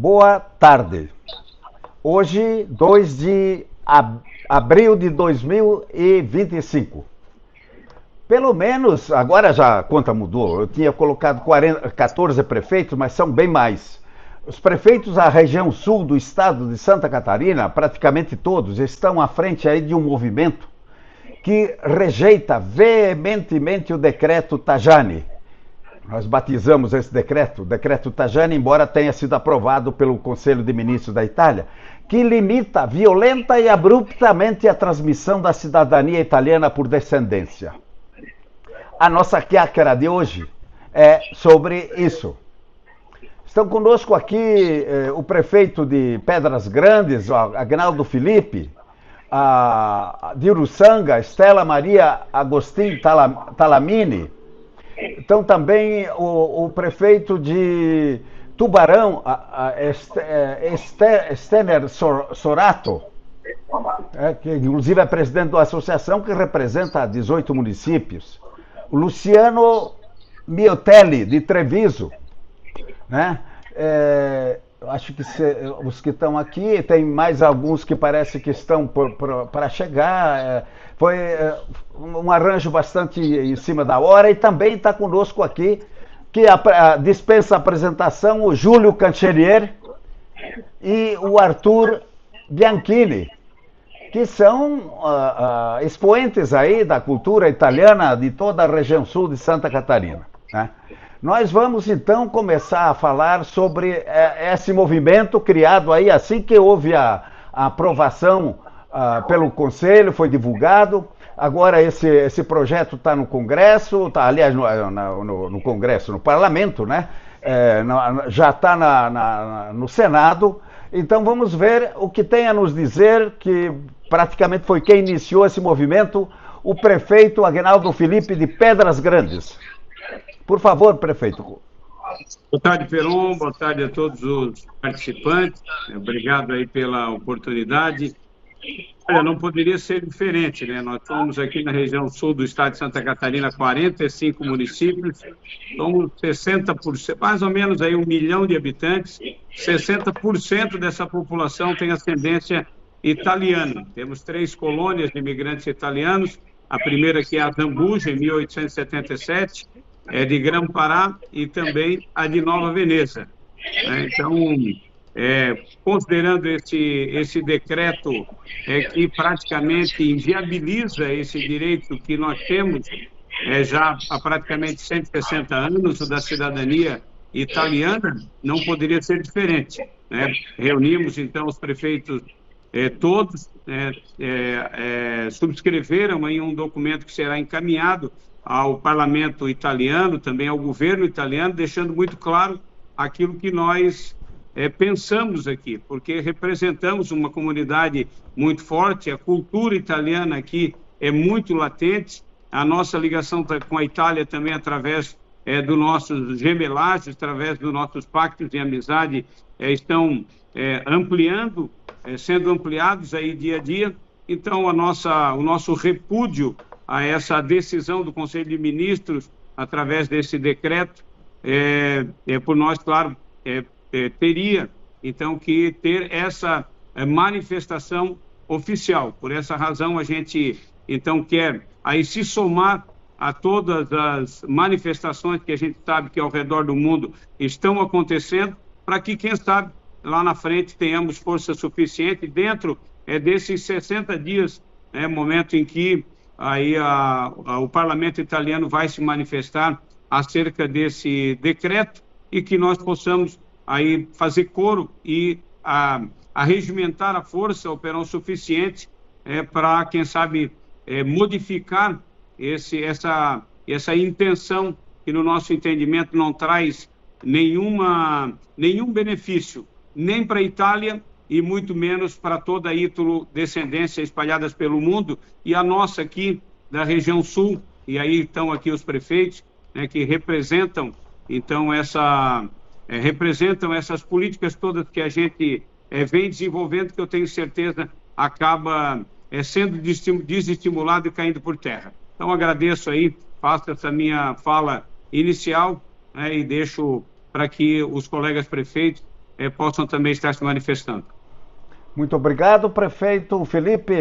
Boa tarde. Hoje, 2 de abril de 2025. Pelo menos, agora já a conta mudou, eu tinha colocado 14 prefeitos, mas são bem mais. Os prefeitos da região sul do estado de Santa Catarina, praticamente todos, estão à frente aí de um movimento que rejeita veementemente o decreto Tajani. Nós batizamos esse decreto, o decreto Tajani, embora tenha sido aprovado pelo Conselho de Ministros da Itália, que limita violenta e abruptamente a transmissão da cidadania italiana por descendência. A nossa chiacchiera de hoje é sobre isso. Estão conosco aqui o prefeito de Pedras Grandes, Agnaldo Felipe, de Uruçanga, Estela Maria Agostinho Talamini. Então também o prefeito de Tubarão, Stener Sorato, que inclusive é presidente da associação que representa 18 municípios. O Luciano Miotelli, de Treviso, né? Acho que os que estão aqui, tem mais alguns que parece que estão para chegar. Foi um arranjo bastante em cima da hora, e também está conosco aqui, que dispensa a apresentação, o Júlio Cancellier e o Arthur Bianchini, que são expoentes aí da cultura italiana de toda a região sul de Santa Catarina, né? Nós vamos então começar a falar sobre esse movimento criado aí assim que houve a aprovação pelo Conselho, foi divulgado. Agora esse projeto está no Congresso, aliás, no Congresso, no Parlamento, né? Já está no Senado. Então vamos ver o que tem a nos dizer, que praticamente foi quem iniciou esse movimento, o prefeito Agnaldo Felipe de Pedras Grandes. Por favor, prefeito. Boa tarde, Peron. Boa tarde a todos os participantes. Obrigado aí pela oportunidade. Olha, não poderia ser diferente, né? Nós somos aqui na região sul do estado de Santa Catarina, 45 municípios, somos 60%, mais ou menos aí 1 milhão de habitantes, 60% dessa população tem ascendência italiana. Temos 3 colônias de imigrantes italianos, a primeira que é a Zambuja, em 1877, de Grã-Pará, e também a de Nova Veneza. Então, considerando esse decreto que praticamente inviabiliza esse direito que nós temos já há praticamente 160 anos, o da cidadania italiana, não poderia ser diferente, né? Reunimos, então, os prefeitos todos, subscreveram em um documento que será encaminhado ao parlamento italiano, também ao governo italiano, deixando muito claro aquilo que nós pensamos aqui, porque representamos uma comunidade muito forte, a cultura italiana aqui é muito latente, a nossa ligação com a Itália também através dos nossos gemelagens, através dos nossos pactos de amizade, estão ampliando, sendo ampliados aí dia a dia. Então o nosso repúdio a essa decisão do Conselho de Ministros, através desse decreto, por nós, claro, teria, então, que ter essa manifestação oficial. Por essa razão, a gente, então, quer aí se somar a todas as manifestações que a gente sabe que ao redor do mundo estão acontecendo, para que, quem sabe, lá na frente tenhamos força suficiente dentro desses 60 dias, momento em que aí o parlamento italiano vai se manifestar acerca desse decreto, e que nós possamos aí fazer coro e arregimentar a força operão suficiente para, quem sabe, modificar essa intenção que, no nosso entendimento, não traz nenhum benefício, nem para a Itália e muito menos para toda a ítalo-descendência espalhadas pelo mundo, e a nossa aqui da região sul, e aí estão aqui os prefeitos, né, que representam, então, representam essas políticas todas que a gente vem desenvolvendo, que eu tenho certeza acaba sendo desestimulado e caindo por terra. Então, agradeço aí, faço essa minha fala inicial, né, e deixo para que os colegas prefeitos possam também estar se manifestando. Muito obrigado, prefeito Felipe.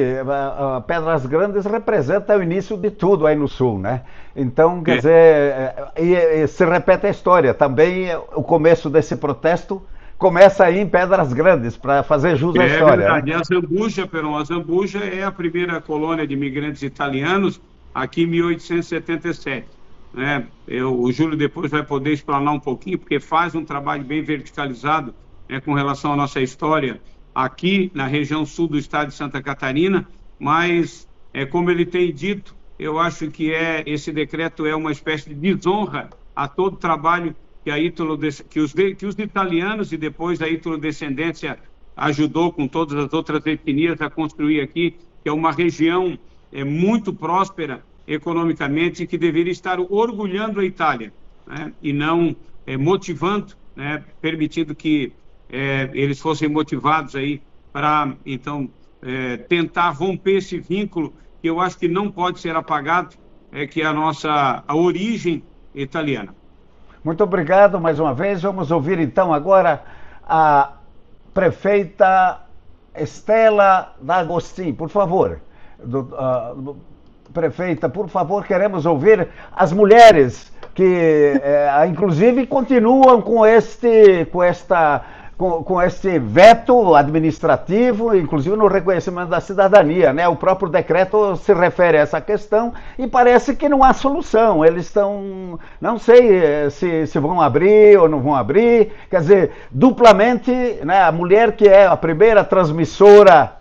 Pedras Grandes representa o início de tudo aí no Sul, né? Então, quer dizer, e se repete a história. Também o começo desse protesto começa aí em Pedras Grandes, para fazer jus à história. É verdade. Né? A Zambuja é a primeira colônia de imigrantes italianos aqui em 1877. Né? O Júlio depois vai poder explanar um pouquinho, porque faz um trabalho bem verticalizado, né, com relação à nossa história aqui na região sul do estado de Santa Catarina, mas, como ele tem dito, eu acho que esse decreto é uma espécie de desonra a todo o trabalho que os italianos e depois a ítalo-descendência ajudou com todas as outras etnias a construir aqui, que é uma região muito próspera economicamente e que deveria estar orgulhando a Itália, né? E não motivando, né? Permitindo que eles fossem motivados aí para, então, tentar romper esse vínculo que eu acho que não pode ser apagado, que é a origem italiana. Muito obrigado mais uma vez. Vamos ouvir então agora a prefeita Estela D'Agostin, por favor. Prefeita, por favor, queremos ouvir as mulheres que, inclusive, continuam com este veto administrativo, inclusive no reconhecimento da cidadania, né? O próprio decreto se refere a essa questão e parece que não há solução. Eles estão, não sei se vão abrir ou não vão abrir, quer dizer, duplamente, né? A mulher que é a primeira transmissora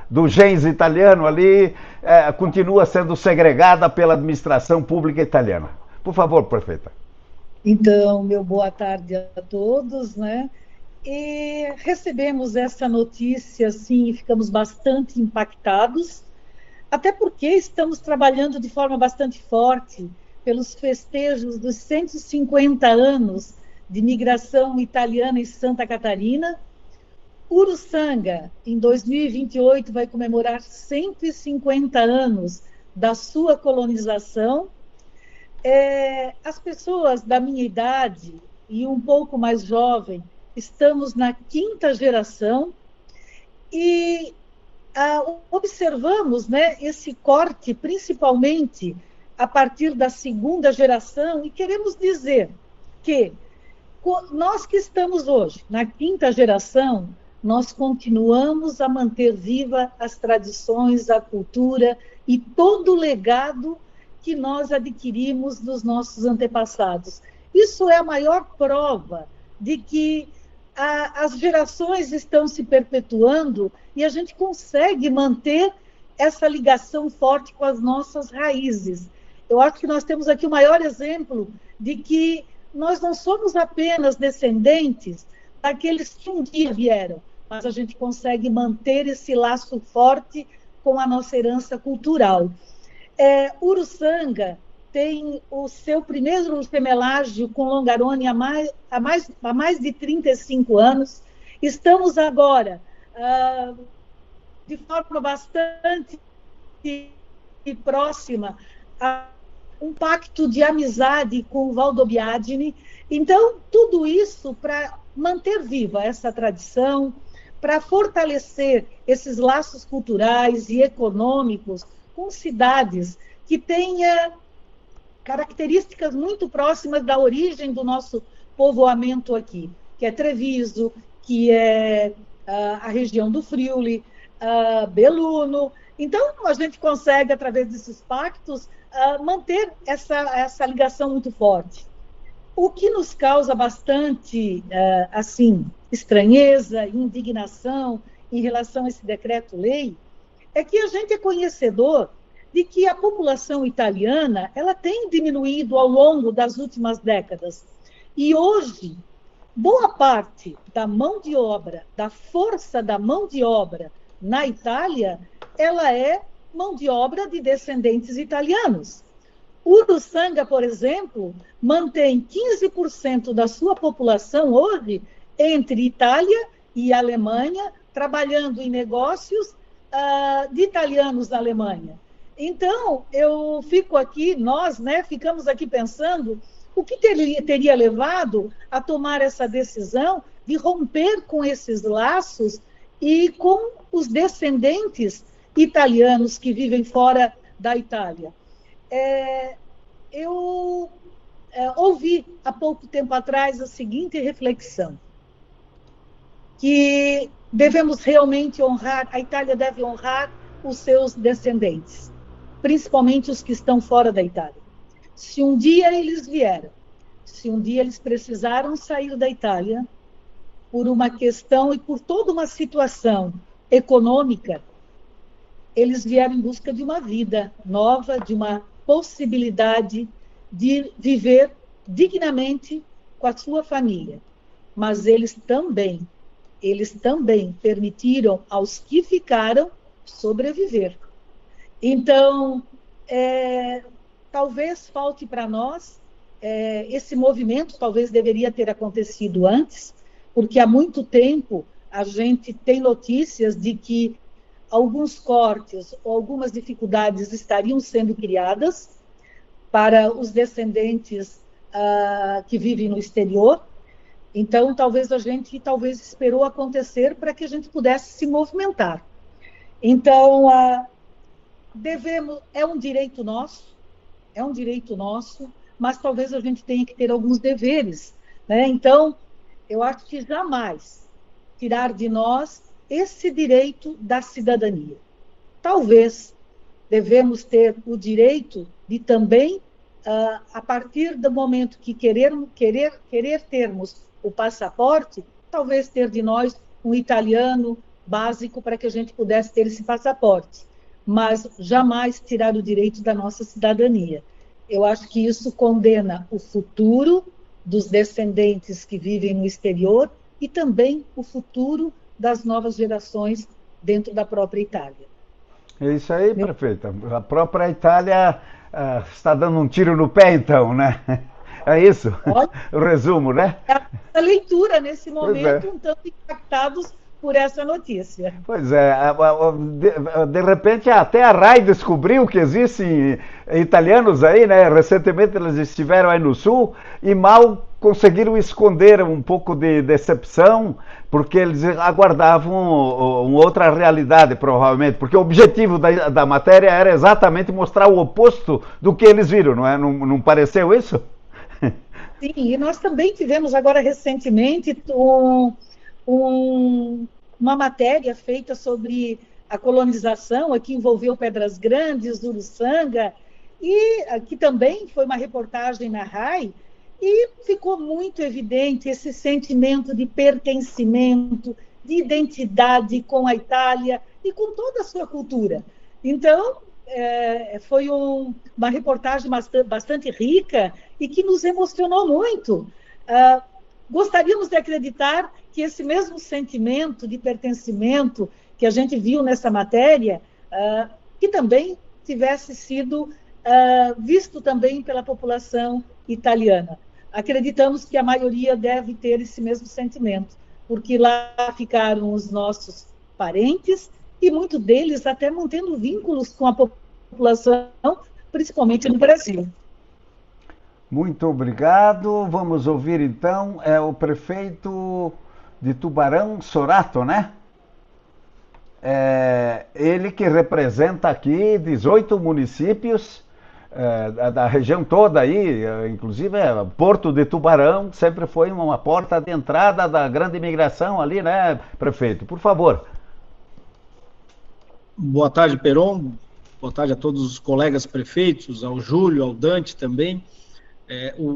do gens italiano ali, continua sendo segregada pela administração pública italiana. Por favor, prefeita. Então, meu boa tarde a todos, né? E recebemos essa notícia, assim, e ficamos bastante impactados, até porque estamos trabalhando de forma bastante forte pelos festejos dos 150 anos de imigração italiana em Santa Catarina. Uruçanga, em 2028, vai comemorar 150 anos da sua colonização. As pessoas da minha idade e um pouco mais jovem, estamos na 5ª geração e observamos, né, esse corte, principalmente a partir da 2ª geração, e queremos dizer que nós que estamos hoje na 5ª geração, nós continuamos a manter viva as tradições, a cultura e todo o legado que nós adquirimos dos nossos antepassados. Isso é a maior prova de que as gerações estão se perpetuando e a gente consegue manter essa ligação forte com as nossas raízes. Eu acho que nós temos aqui o maior exemplo de que nós não somos apenas descendentes daqueles que um dia vieram, mas a gente consegue manter esse laço forte com a nossa herança cultural. Uruçanga tem o seu primeiro semelágio com Longarone há mais de 35 anos. Estamos agora, de forma bastante próxima, a um pacto de amizade com o Valdobbiadene. Então, tudo isso para manter viva essa tradição, para fortalecer esses laços culturais e econômicos com cidades que tenha características muito próximas da origem do nosso povoamento aqui, que é Treviso, que é a região do Friuli, Belluno. Então, a gente consegue, através desses pactos, manter essa ligação muito forte. O que nos causa bastante, estranheza e indignação em relação a esse decreto-lei é que a gente é conhecedor de que a população italiana ela tem diminuído ao longo das últimas décadas. E hoje, boa parte da mão de obra, da força da mão de obra na Itália, ela é mão de obra de descendentes italianos. Uruçanga, por exemplo, mantém 15% da sua população hoje entre Itália e Alemanha, trabalhando em negócios de italianos na Alemanha. Então, eu fico aqui, nós, né, ficamos aqui pensando o que teria levado a tomar essa decisão de romper com esses laços e com os descendentes italianos que vivem fora da Itália. Eu ouvi há pouco tempo atrás a seguinte reflexão, que devemos realmente honrar, a Itália deve honrar os seus descendentes, principalmente os que estão fora da Itália. Se um dia eles vieram, se um dia eles precisaram sair da Itália, por uma questão e por toda uma situação econômica, eles vieram em busca de uma vida nova, de uma possibilidade de viver dignamente com a sua família. Mas eles também permitiram aos que ficaram sobreviver. Então, talvez falte para nós, esse movimento talvez deveria ter acontecido antes, porque há muito tempo a gente tem notícias de que alguns cortes ou algumas dificuldades estariam sendo criadas para os descendentes que vivem no exterior. Então, talvez a gente esperou acontecer para que a gente pudesse se movimentar. Então, é um direito nosso, mas talvez a gente tenha que ter alguns deveres, né? Então, eu acho que jamais tirar de nós esse direito da cidadania. Talvez devemos ter o direito de também, a partir do momento que querer termos o passaporte, talvez ter de nós um italiano básico para que a gente pudesse ter esse passaporte, mas jamais tirar o direito da nossa cidadania. Eu acho que isso condena o futuro dos descendentes que vivem no exterior e também o futuro das novas gerações dentro da própria Itália. É isso aí, prefeita. A própria Itália está dando um tiro no pé, então, né? É isso? Olha, o resumo, né? A leitura, nesse momento, um tanto impactados por essa notícia. Pois é, de repente até a RAI descobriu que existem italianos aí, né? Recentemente eles estiveram aí no Sul e mal conseguiram esconder um pouco de decepção, porque eles aguardavam uma outra realidade, provavelmente, porque o objetivo da matéria era exatamente mostrar o oposto do que eles viram, não é? Não pareceu isso? Sim, e nós também tivemos agora recentemente uma matéria feita sobre a colonização, que envolveu Pedras Grandes, Uruçanga, e aqui também foi uma reportagem na RAI, e ficou muito evidente esse sentimento de pertencimento, de identidade com a Itália e com toda a sua cultura. Então, foi uma reportagem bastante rica e que nos emocionou muito. Gostaríamos de acreditar que esse mesmo sentimento de pertencimento que a gente viu nessa matéria, que também tivesse sido visto também pela população italiana. Acreditamos que a maioria deve ter esse mesmo sentimento, porque lá ficaram os nossos parentes e muitos deles até mantendo vínculos com a população, principalmente no Brasil. Muito obrigado. Vamos ouvir então o prefeito de Tubarão, Sorato, né? Ele que representa aqui 18 municípios da região toda aí, inclusive Porto de Tubarão sempre foi uma porta de entrada da grande imigração ali, né, prefeito? Por favor. Boa tarde, Peron. Boa tarde a todos os colegas prefeitos, ao Júlio, ao Dante também.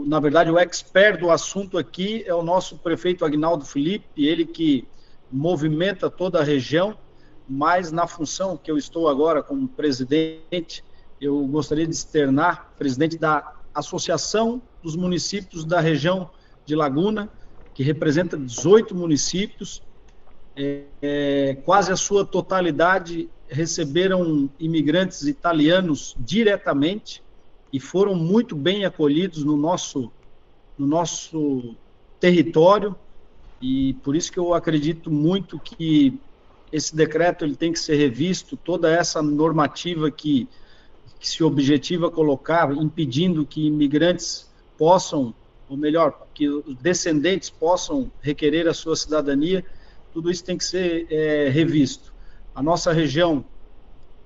Na verdade, o expert do assunto aqui é o nosso prefeito Aguinaldo Felipe, ele que movimenta toda a região, mas na função que eu estou agora como presidente, eu gostaria de externar, presidente da Associação dos Municípios da Região de Laguna, que representa 18 municípios, quase a sua totalidade receberam imigrantes italianos diretamente e foram muito bem acolhidos no nosso território, e por isso que eu acredito muito que esse decreto ele tem que ser revisto, toda essa normativa que se objetiva colocar, impedindo que imigrantes possam ou melhor, que os descendentes possam requerer a sua cidadania, tudo isso tem que ser revisto. A nossa região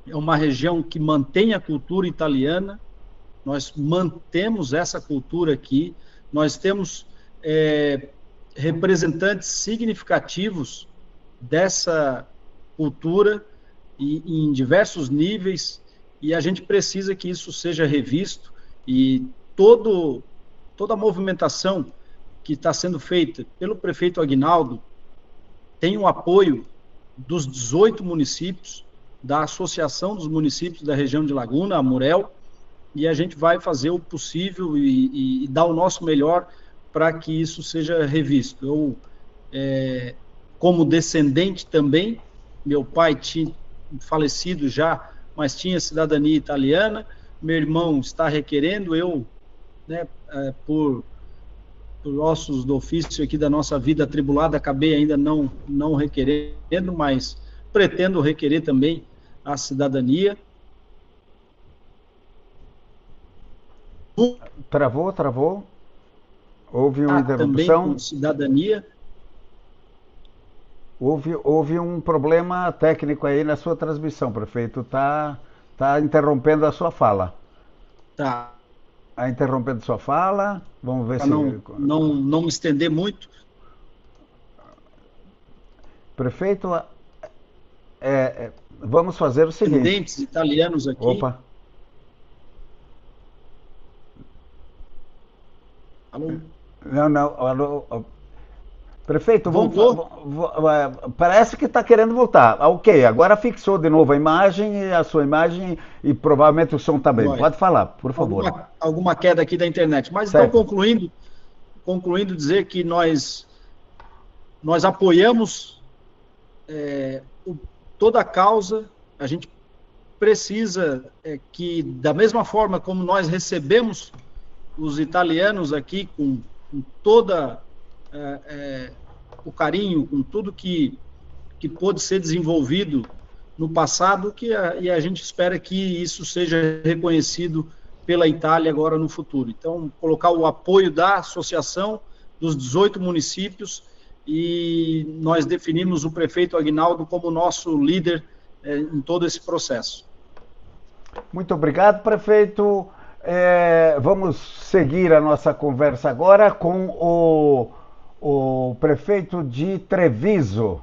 é uma região que mantém a cultura italiana, nós mantemos essa cultura aqui, nós temos representantes significativos dessa cultura e em diversos níveis, e a gente precisa que isso seja revisto, e toda a movimentação que está sendo feita pelo prefeito Aguinaldo tem o apoio dos 18 municípios, da Associação dos Municípios da Região de Laguna, a Murel, e a gente vai fazer o possível e dar o nosso melhor para que isso seja revisto. Eu, como descendente também, meu pai tinha falecido já, mas tinha cidadania italiana, meu irmão está requerendo, eu, né, por ossos do ofício aqui da nossa vida atribulada, acabei ainda não requerendo, mas pretendo requerer também a cidadania. Travou. Houve uma interrupção. Também com cidadania. Houve um problema técnico aí na sua transmissão, prefeito. Tá interrompendo a sua fala. Tá. Está interrompendo sua fala. Vamos ver se... Não me estender muito. Prefeito, vamos fazer o seguinte... Descendentes italianos aqui. Opa. Alô? Não, alô. Prefeito, parece que está querendo voltar. Ok, agora fixou de novo a sua imagem e provavelmente o som também. Pode falar, por favor. Alguma queda aqui da internet. Mas certo. Então, concluindo dizer que nós apoiamos toda a causa, a gente precisa que, da mesma forma como nós recebemos os italianos aqui com toda o carinho, com tudo que pôde ser desenvolvido no passado, e a gente espera que isso seja reconhecido pela Itália agora no futuro. Então, colocar o apoio da associação dos 18 municípios, e nós definimos o prefeito Aguinaldo como nosso líder em todo esse processo. Muito obrigado, prefeito. Vamos seguir a nossa conversa agora com o prefeito de Treviso,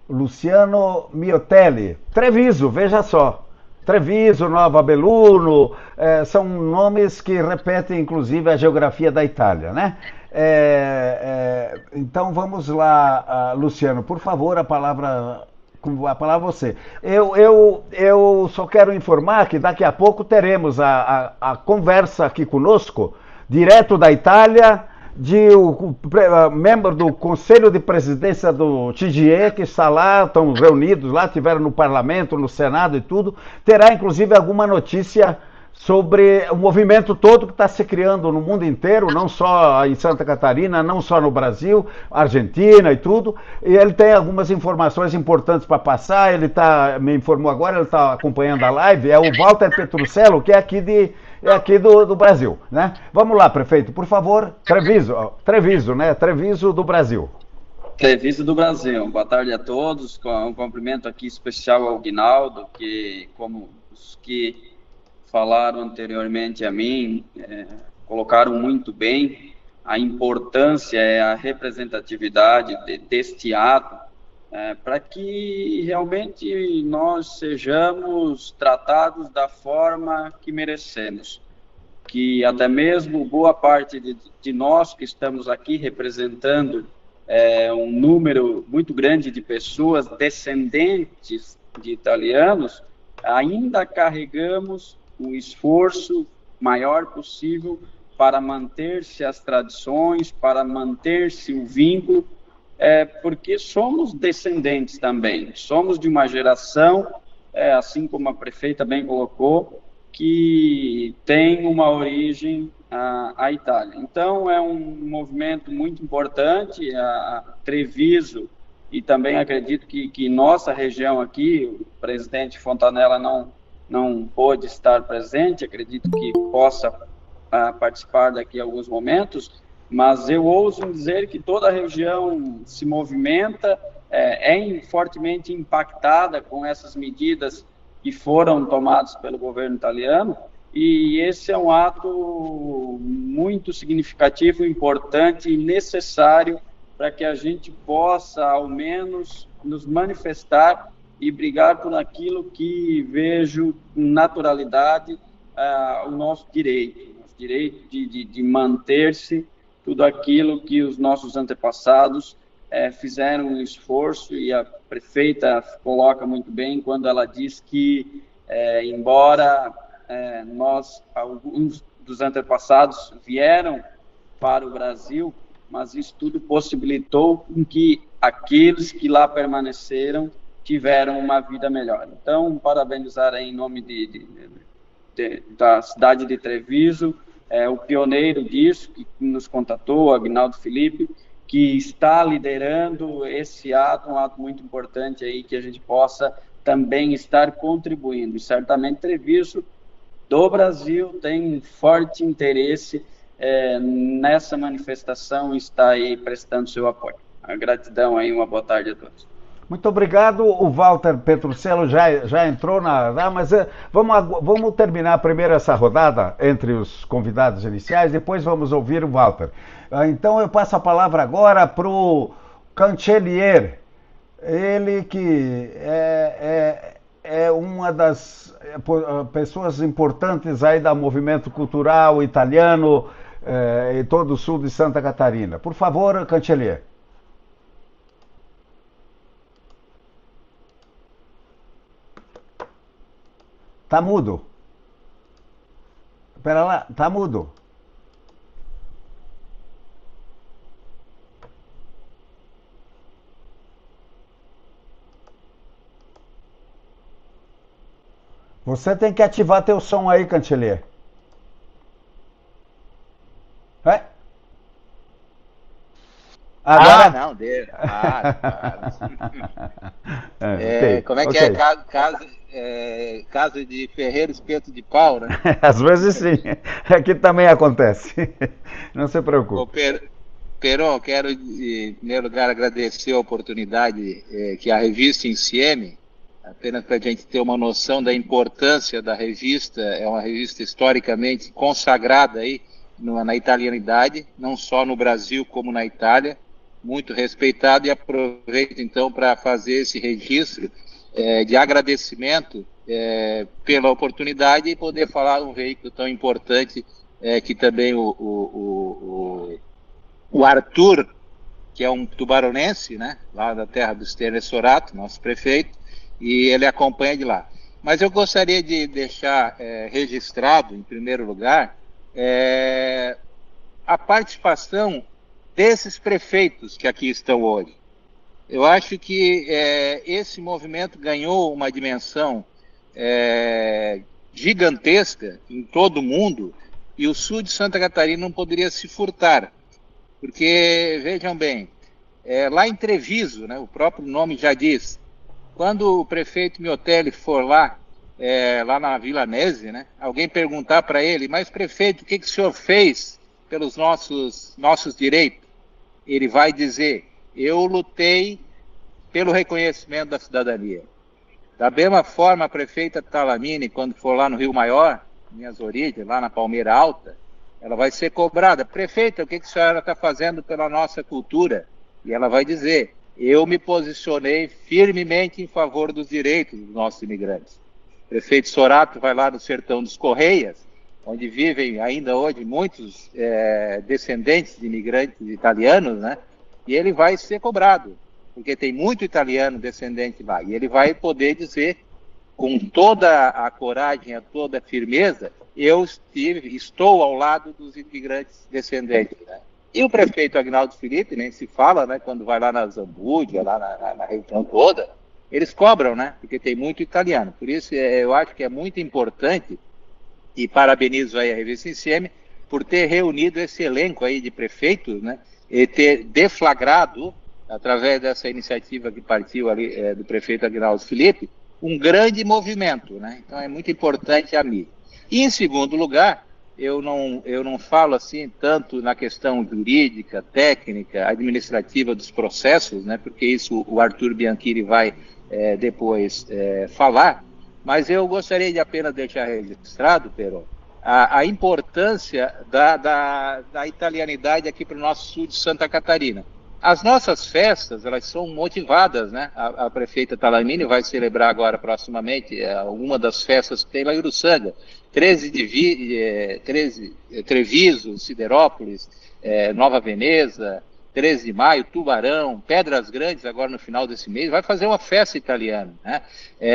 Luciano Miotelli. Treviso, veja só. Treviso, Nova Belluno, são nomes que repetem, inclusive, a geografia da Itália, né? Então, vamos lá, Luciano, por favor, a palavra a você. Eu só quero informar que daqui a pouco teremos a conversa aqui conosco, direto da Itália, o membro do Conselho de Presidência do TGE, que está lá, estão reunidos lá, estiveram no Parlamento, no Senado e tudo. Terá, inclusive, alguma notícia sobre o movimento todo que está se criando no mundo inteiro, não só em Santa Catarina, não só no Brasil, Argentina e tudo, e ele tem algumas informações importantes para passar. Ele me informou agora, ele está acompanhando a live, é o Walter Petrucello, que é aqui do Brasil, né? Vamos lá, prefeito, por favor. Treviso, né? Treviso do Brasil. Treviso do Brasil. Boa tarde a todos, com um cumprimento aqui especial ao Aguinaldo, que, como os que falaram anteriormente a mim, colocaram muito bem a importância e a representatividade deste ato, para que realmente nós sejamos tratados da forma que merecemos. Que até mesmo boa parte de nós que estamos aqui representando um número muito grande de pessoas descendentes de italianos, ainda carregamos o esforço maior possível para manter-se as tradições, para manter-se o vínculo, porque somos descendentes também, somos de uma geração, assim como a prefeita bem colocou, que tem uma origem a Itália. Então, é um movimento muito importante, a Treviso, e também acredito que nossa região aqui, o presidente Fontanella não pôde estar presente, acredito que possa participar daqui a alguns momentos, mas eu ouso dizer que toda a região se movimenta, fortemente impactada com essas medidas que foram tomadas pelo governo italiano, e esse é um ato muito significativo, importante e necessário para que a gente possa, ao menos, nos manifestar e brigar por aquilo que vejo com naturalidade, o nosso direito de manter-se, tudo aquilo que os nossos antepassados fizeram um esforço, e a prefeita coloca muito bem quando ela diz que, embora alguns dos antepassados vieram para o Brasil, mas isso tudo possibilitou com que aqueles que lá permaneceram tiveram uma vida melhor. Então, parabenizar em nome da cidade de Treviso, o pioneiro disso, que nos contatou, Aguinaldo Felipe, que está liderando esse ato, um ato muito importante aí, que a gente possa também estar contribuindo. E certamente Treviso, do Brasil, tem um forte interesse nessa manifestação e está aí prestando seu apoio. A gratidão aí, uma boa tarde a todos. Muito obrigado. O Walter Petruccello já entrou mas vamos terminar primeiro essa rodada entre os convidados iniciais, depois vamos ouvir o Walter. Então eu passo a palavra agora para o Cancelliere, ele que é uma das pessoas importantes aí do movimento cultural italiano em todo o sul de Santa Catarina. Por favor, Cancelliere. Tá mudo. Espera lá, tá mudo. Você tem que ativar teu som aí, Cancelliere. Agora... não, dele. Como é que okay. Caso de ferreiro, espeto de pau, né? Às vezes sim. Aqui também acontece. Não se preocupe. Peron, quero em primeiro lugar agradecer a oportunidade que a revista Insieme, apenas para a gente ter uma noção da importância da revista. É uma revista historicamente consagrada aí na italianidade, não só no Brasil como na Itália, muito respeitado, e aproveito então para fazer esse registro de agradecimento pela oportunidade e poder falar de um veículo tão importante que também o Arthur, que é um tubaronense, né, lá da terra do Stênio Sorato, nosso prefeito, e ele acompanha de lá. Mas eu gostaria de deixar registrado, em primeiro lugar, a participação desses prefeitos que aqui estão hoje. Eu acho que esse movimento ganhou uma dimensão gigantesca em todo o mundo, e o sul de Santa Catarina não poderia se furtar, porque, vejam bem, lá em Treviso, né, o próprio nome já diz, quando o prefeito Miotelli for lá na Vila Nese, né, alguém perguntar para ele: mas prefeito, o que o senhor fez pelos nossos direitos? Ele vai dizer: eu lutei pelo reconhecimento da cidadania. Da mesma forma, a prefeita Talamini, quando for lá no Rio Maior, minhas origens, lá na Palmeira Alta, ela vai ser cobrada: prefeita, o que a senhora está fazendo pela nossa cultura? E ela vai dizer: eu me posicionei firmemente em favor dos direitos dos nossos imigrantes. O prefeito Sorato vai lá no Sertão dos Correias, onde vivem ainda hoje muitos descendentes de imigrantes italianos, né? E ele vai ser cobrado, porque tem muito italiano descendente lá. E ele vai poder dizer, com toda a coragem, toda a firmeza: eu estou ao lado dos imigrantes descendentes, né? E o prefeito Aguinaldo Felipe, nem se fala, né? Quando vai lá na Zambúdia, lá na região toda, eles cobram, né? Porque tem muito italiano. Por isso, eu acho que é muito importante, e parabenizo aí a revista Insieme por ter reunido esse elenco aí de prefeitos, né? E ter deflagrado, através dessa iniciativa que partiu ali do prefeito Aguinaldo Felipe, um grande movimento, né? Então é muito importante a mídia. E em segundo lugar, eu não falo assim tanto na questão jurídica, técnica, administrativa dos processos, né, porque isso o Arthur Bianchini vai depois falar, mas eu gostaria de apenas deixar registrado, Pero, a importância da italianidade aqui para o nosso sul de Santa Catarina. As nossas festas, elas são motivadas, né? A prefeita Talamini vai celebrar agora, proximamente, uma das festas que tem lá em Uruçanga. 13 Treviso, Siderópolis, Nova Veneza, 13 de maio, Tubarão, Pedras Grandes, agora no final desse mês, vai fazer uma festa italiana, né?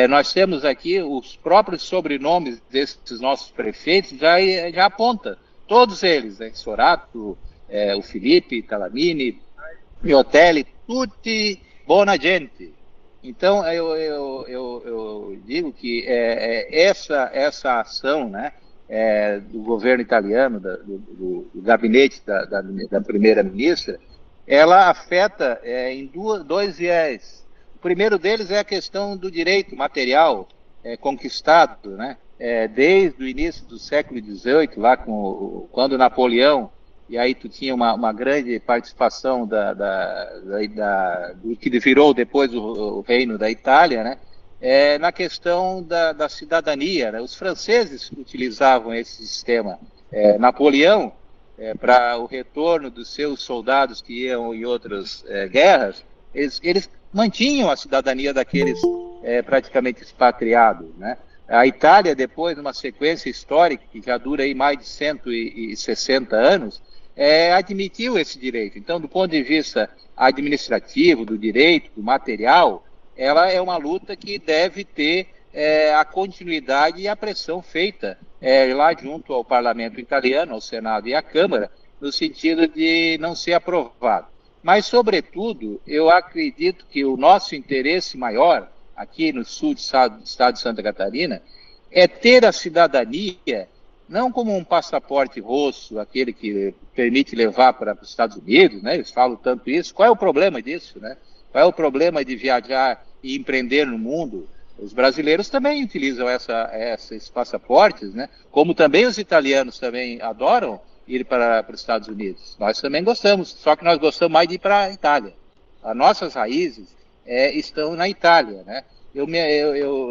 Nós temos aqui os próprios sobrenomes desses nossos prefeitos, já aponta, todos eles, né? Sorato, o Felipe, Talamini, Miotelli, tutti buona gente. Então, eu digo que essa ação, né, do governo italiano, do gabinete da primeira-ministra, ela afeta em dois viés. O primeiro deles é a questão do direito material conquistado, né, desde o início do século XVIII, lá quando Napoleão, e aí tu tinha uma grande participação do que virou depois o reino da Itália, né? Na questão da cidadania, né? Os franceses utilizavam esse sistema. Napoleão, para o retorno dos seus soldados que iam em outras guerras, eles mantinham a cidadania daqueles praticamente expatriados, né? A Itália, depois, numa sequência histórica que já dura aí mais de 160 anos, admitiu esse direito. Então, do ponto de vista administrativo, do direito, do material, ela é uma luta que deve ter a continuidade e a pressão feita lá junto ao parlamento italiano, ao Senado e à Câmara, no sentido de não ser aprovado. Mas, sobretudo, eu acredito que o nosso interesse maior, aqui no sul do estado de Santa Catarina, é ter a cidadania não como um passaporte rosso, aquele que permite levar para os Estados Unidos, né? Eles falam tanto isso. Qual é o problema disso, né? Qual é o problema de viajar e empreender no mundo? Os brasileiros também utilizam esses passaportes, né? Como também os italianos também adoram ir para os Estados Unidos. Nós também gostamos, só que nós gostamos mais de ir para a Itália. As nossas raízes estão na Itália, né? Eu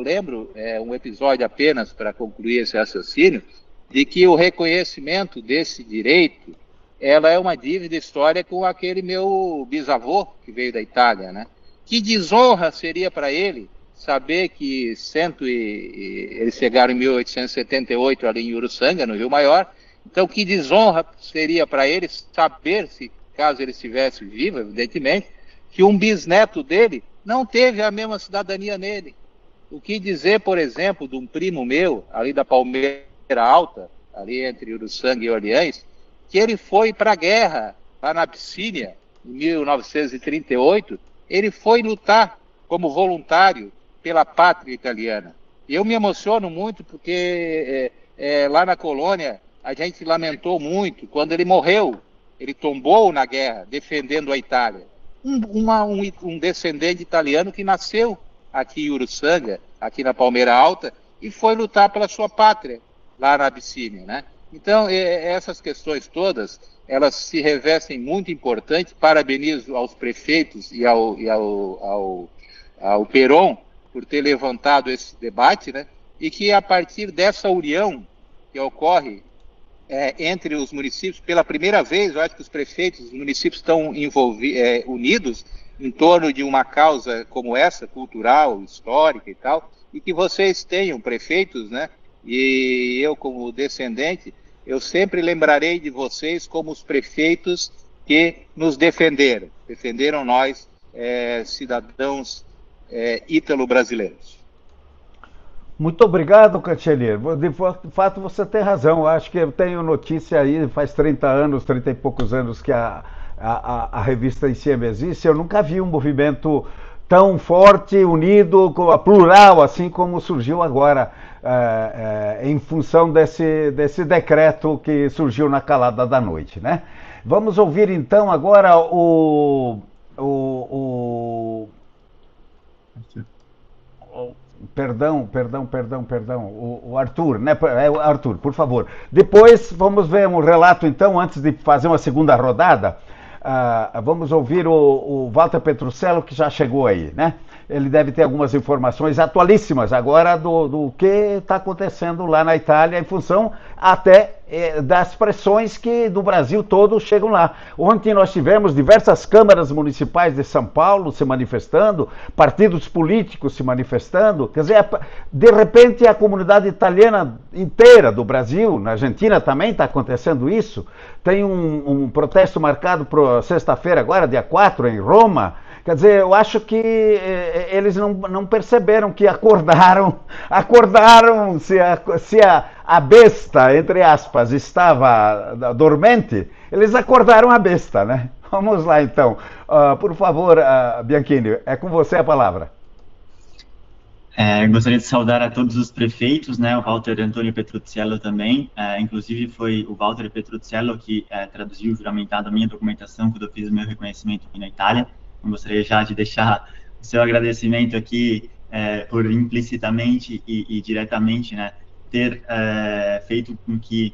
lembro um episódio apenas para concluir esse raciocínio, de que o reconhecimento desse direito, ela é uma dívida histórica com aquele meu bisavô que veio da Itália, né? Que desonra seria para ele saber que eles chegaram em 1878 ali em Uruçanga, no Rio Maior. Então, que desonra seria para ele saber, se caso ele estivesse vivo, evidentemente, que um bisneto dele não teve a mesma cidadania nele. O que dizer, por exemplo, de um primo meu, ali da Palmeira Alta, ali entre Uruçanga e Orleans, que ele foi para a guerra, lá na Abissínia, em 1938, ele foi lutar como voluntário pela pátria italiana. E eu me emociono muito porque lá na colônia a gente lamentou muito quando ele morreu, ele tombou na guerra, defendendo a Itália. Um descendente italiano que nasceu aqui em Uruçanga, aqui na Palmeira Alta, e foi lutar pela sua pátria, lá na Abissínia, né? Então, essas questões todas, elas se revestem muito importantes. Parabenizo aos prefeitos e ao Peron por ter levantado esse debate, né? E que a partir dessa união que ocorre entre os municípios, pela primeira vez, eu acho que os prefeitos, os municípios estão unidos em torno de uma causa como essa, cultural, histórica e tal, e que vocês tenham prefeitos, né? E eu, como descendente, eu sempre lembrarei de vocês como os prefeitos que nos defenderam nós, cidadãos ítalo-brasileiros. Muito obrigado, Cantielier. De fato, você tem razão. Eu acho que eu tenho notícia aí, faz 30 anos, 30 e poucos anos que a revista ICM existe. Eu nunca vi um movimento tão forte, unido, plural, assim como surgiu agora, em função desse decreto que surgiu na calada da noite, né? Vamos ouvir então agora Perdão. O Arthur, né? Arthur, por favor. Depois vamos ver um relato, então, antes de fazer uma segunda rodada. Vamos ouvir o Walter Petruccello, que já chegou aí, né? Ele deve ter algumas informações atualíssimas agora do que está acontecendo lá na Itália, em função até das pressões que do Brasil todo chegam lá. Ontem nós tivemos diversas câmaras municipais de São Paulo se manifestando, partidos políticos se manifestando, quer dizer, de repente a comunidade italiana inteira do Brasil, na Argentina também está acontecendo isso, tem um protesto marcado para sexta-feira agora, dia 4, em Roma. Quer dizer, eu acho que eles não perceberam que acordaram se a besta, entre aspas, estava dormente, eles acordaram a besta, né? Vamos lá, então. Por favor, Bianchini, é com você a palavra. Gostaria de saudar a todos os prefeitos, né, o Walter Antônio Petruccello também, inclusive foi o Walter Petruccello que traduziu juramentado a minha documentação quando eu fiz o meu reconhecimento aqui na Itália. Eu gostaria já de deixar o seu agradecimento aqui por implicitamente e diretamente, né, ter feito com que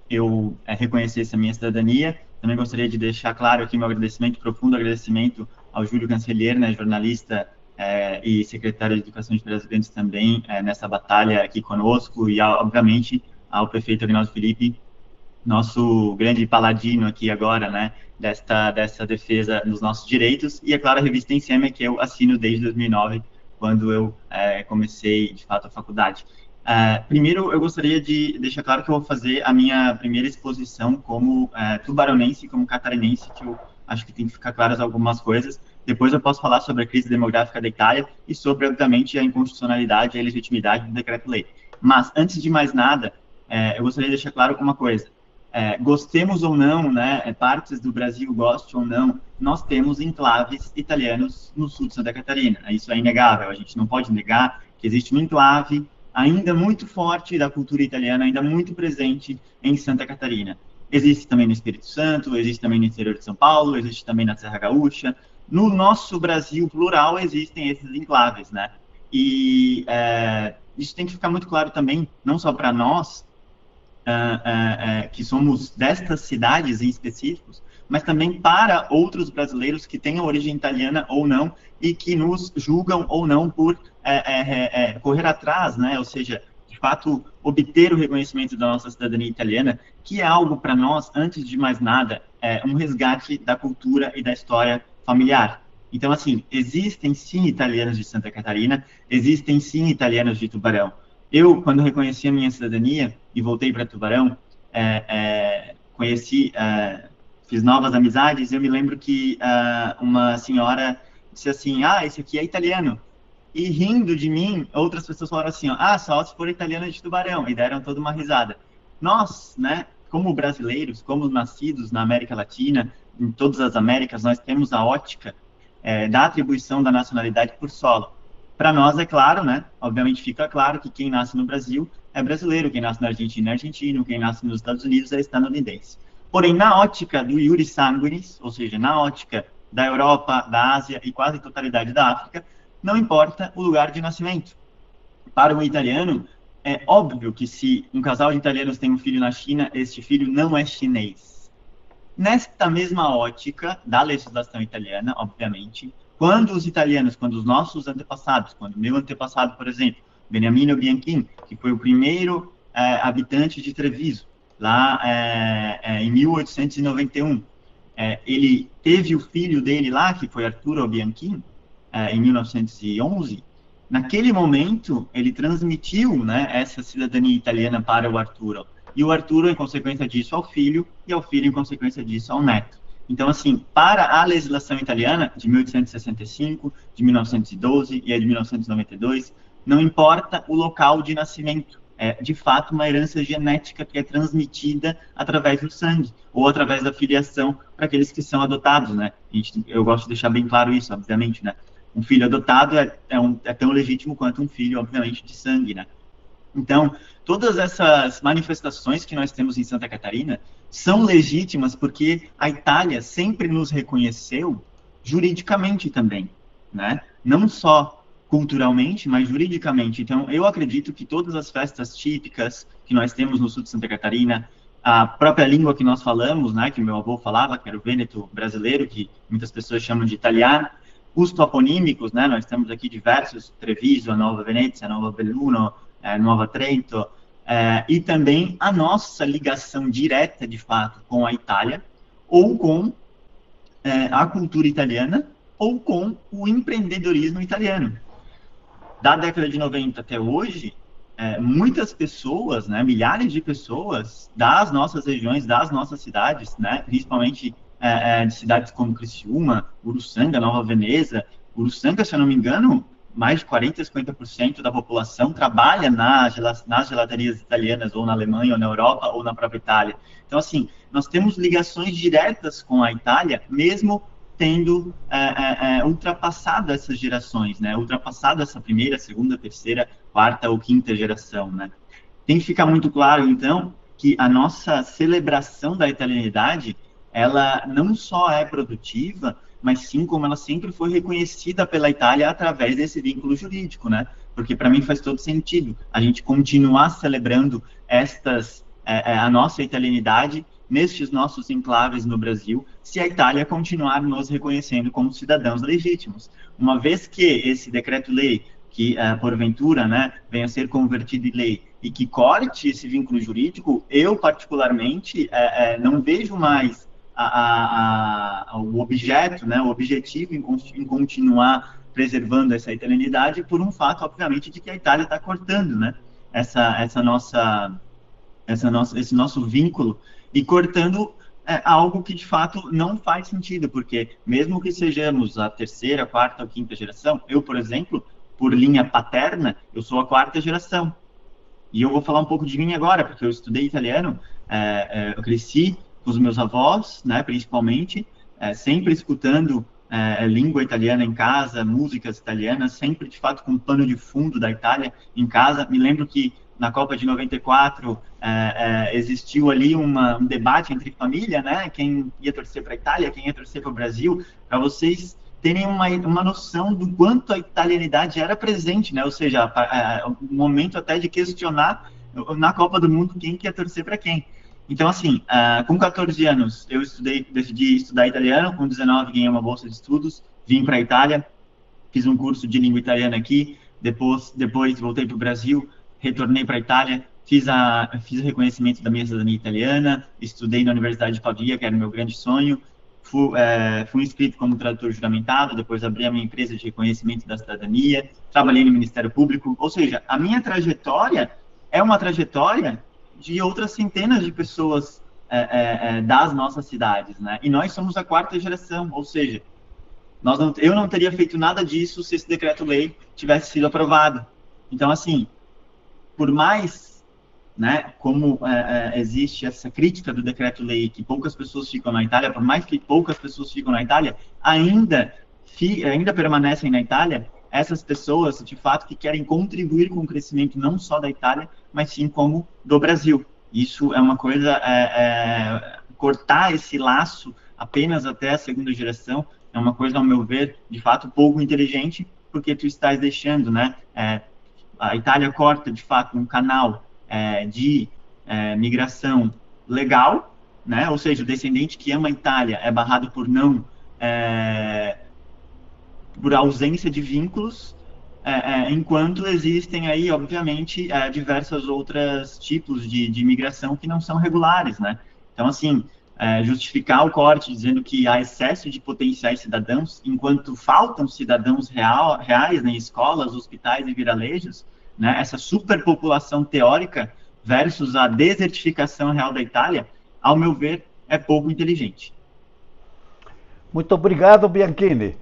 eu reconhecesse a minha cidadania. Também gostaria de deixar claro aqui meu agradecimento, profundo agradecimento ao Júlio Cancellier, né, jornalista e secretário de Educação de Presidentes também nessa batalha aqui conosco, e obviamente ao prefeito Aguinaldo Filipe, nosso grande paladino aqui agora, né, dessa defesa dos nossos direitos, e é claro a revista Insieme, que eu assino desde 2009, quando eu comecei de fato a faculdade. Primeiro eu gostaria de deixar claro que eu vou fazer a minha primeira exposição como tubaronense, como catarinense, que eu acho que tem que ficar claras algumas coisas. Depois eu posso falar sobre a crise demográfica da Itália e sobre, obviamente, a inconstitucionalidade e a ilegitimidade do decreto-lei. Mas, antes de mais nada, eu gostaria de deixar claro uma coisa. Gostemos ou não, né, partes do Brasil gostem ou não, nós temos enclaves italianos no sul de Santa Catarina. Isso é inegável, a gente não pode negar que existe um enclave ainda muito forte da cultura italiana, ainda muito presente em Santa Catarina. Existe também no Espírito Santo, existe também no interior de São Paulo, existe também na Serra Gaúcha. No nosso Brasil plural existem esses enclaves, né? E isso tem que ficar muito claro também, não só para nós, que somos destas cidades em específicos, mas também para outros brasileiros que tenham origem italiana ou não e que nos julgam ou não por correr atrás, né? Ou seja, de fato, obter o reconhecimento da nossa cidadania italiana, que é algo para nós, antes de mais nada, um resgate da cultura e da história familiar. Então, assim, existem sim italianos de Santa Catarina, existem sim italianos de Tubarão. Eu, quando reconheci a minha cidadania e voltei para Tubarão, fiz novas amizades. Eu me lembro que uma senhora disse assim, esse aqui é italiano. E rindo de mim, outras pessoas falaram assim, só se for italiano de Tubarão, e deram toda uma risada. Nós, né, como brasileiros, como nascidos na América Latina, em todas as Américas, nós temos a ótica da atribuição da nacionalidade por solo. Para nós, é claro, né, obviamente fica claro que quem nasce no Brasil é brasileiro, quem nasce na Argentina é argentino, quem nasce nos Estados Unidos é estadunidense. Porém, na ótica do iuris sanguinis, ou seja, na ótica da Europa, da Ásia e quase totalidade da África, não importa o lugar de nascimento. Para um italiano, é óbvio que se um casal de italianos tem um filho na China, este filho não é chinês. Nesta mesma ótica da legislação italiana, obviamente, quando os nossos antepassados, quando o meu antepassado, por exemplo, Beniamino Bianchini, que foi o primeiro habitante de Treviso, lá em 1891, ele teve o filho dele lá, que foi Arturo Bianchini, em 1911, naquele momento, ele transmitiu, né, essa cidadania italiana para o Arturo. E o Arturo, em consequência disso, ao filho, e ao filho, em consequência disso, ao neto. Então, assim, para a legislação italiana, de 1865, de 1912 e a de 1992, não importa o local de nascimento. É, de fato, uma herança genética que é transmitida através do sangue, ou através da filiação para aqueles que são adotados, né? Eu gosto de deixar bem claro isso, obviamente, né? Um filho adotado é tão legítimo quanto um filho, obviamente, de sangue, né? Então, todas essas manifestações que nós temos em Santa Catarina são legítimas porque a Itália sempre nos reconheceu juridicamente também, né? Não só culturalmente, mas juridicamente. Então, eu acredito que todas as festas típicas que nós temos no sul de Santa Catarina, a própria língua que nós falamos, né, que meu avô falava, que era o vêneto brasileiro, que muitas pessoas chamam de italiano, os toponímicos, né, nós temos aqui diversos, Treviso, Nova Venezia, Nova Belluno, Nova Trento, e também a nossa ligação direta, de fato, com a Itália, ou com a cultura italiana, ou com o empreendedorismo italiano. Da década de 90 até hoje, muitas pessoas, né, milhares de pessoas das nossas regiões, das nossas cidades, né, principalmente de cidades como Criciúma, Uruçanga, Nova Veneza. Uruçanga, se eu não me engano, mais de 40%, 50% da população trabalha nas gelaterias italianas, ou na Alemanha, ou na Europa, ou na própria Itália. Então, assim, nós temos ligações diretas com a Itália, mesmo tendo ultrapassado essas gerações, né? Ultrapassado essa primeira, segunda, terceira, quarta ou quinta geração, né? Tem que ficar muito claro, então, que a nossa celebração da italianidade, ela não só é produtiva, mas sim como ela sempre foi reconhecida pela Itália através desse vínculo jurídico, né? Porque para mim faz todo sentido a gente continuar celebrando a nossa italianidade nestes nossos enclaves no Brasil, se a Itália continuar nos reconhecendo como cidadãos legítimos. Uma vez que esse decreto-lei, que porventura, né, venha a ser convertido em lei e que corte esse vínculo jurídico, eu particularmente não vejo mais o objeto, né, o objetivo em continuar preservando essa italianidade por um fato, obviamente, de que a Itália está cortando, né, esse nosso vínculo e cortando algo que de fato não faz sentido, porque mesmo que sejamos a terceira, quarta ou quinta geração, eu, por exemplo, por linha paterna, eu sou a quarta geração. E eu vou falar um pouco de mim agora, porque eu estudei italiano, eu cresci com os meus avós, né, principalmente, sempre escutando língua italiana em casa, músicas italianas, sempre de fato com um pano de fundo da Itália em casa. Me lembro que na Copa de 94 existiu ali um debate entre família, né? Quem ia torcer para a Itália, quem ia torcer para o Brasil, para vocês terem uma noção do quanto a italianidade era presente, né? Ou seja, um momento até de questionar na Copa do Mundo quem que ia torcer para quem. Então, assim, com 14 anos eu decidi estudar italiano, com 19 ganhei uma bolsa de estudos, vim para a Itália, fiz um curso de língua italiana aqui, depois voltei para o Brasil, retornei para a Itália, fiz o reconhecimento da minha cidadania italiana, estudei na Universidade de Pavia, que era o meu grande sonho, fui inscrito como tradutor juramentado, depois abri a minha empresa de reconhecimento da cidadania, trabalhei no Ministério Público, ou seja, a minha trajetória é uma trajetória de outras centenas de pessoas das nossas cidades, né? E nós somos a quarta geração, ou seja, eu não teria feito nada disso se esse decreto-lei tivesse sido aprovado. Então, assim, por mais, né, como existe essa crítica do decreto-lei que poucas pessoas ficam na Itália, por mais que poucas pessoas ficam na Itália, ainda permanecem na Itália essas pessoas, de fato, que querem contribuir com o crescimento não só da Itália, mas sim como do Brasil. Isso é uma coisa, cortar esse laço apenas até a segunda geração, é uma coisa, ao meu ver, de fato, pouco inteligente, porque tu estás deixando, né, a Itália corta, de fato, um canal de migração legal, né? Ou seja, o descendente que ama a Itália é barrado por ausência de vínculos, enquanto existem aí, obviamente, diversos outros tipos de imigração que não são regulares, né? Então, assim, justificar o corte dizendo que há excesso de potenciais cidadãos, enquanto faltam cidadãos reais em escolas, hospitais e vilarejos, né? Essa superpopulação teórica versus a desertificação real da Itália, ao meu ver, é pouco inteligente. Muito obrigado, Bianchini.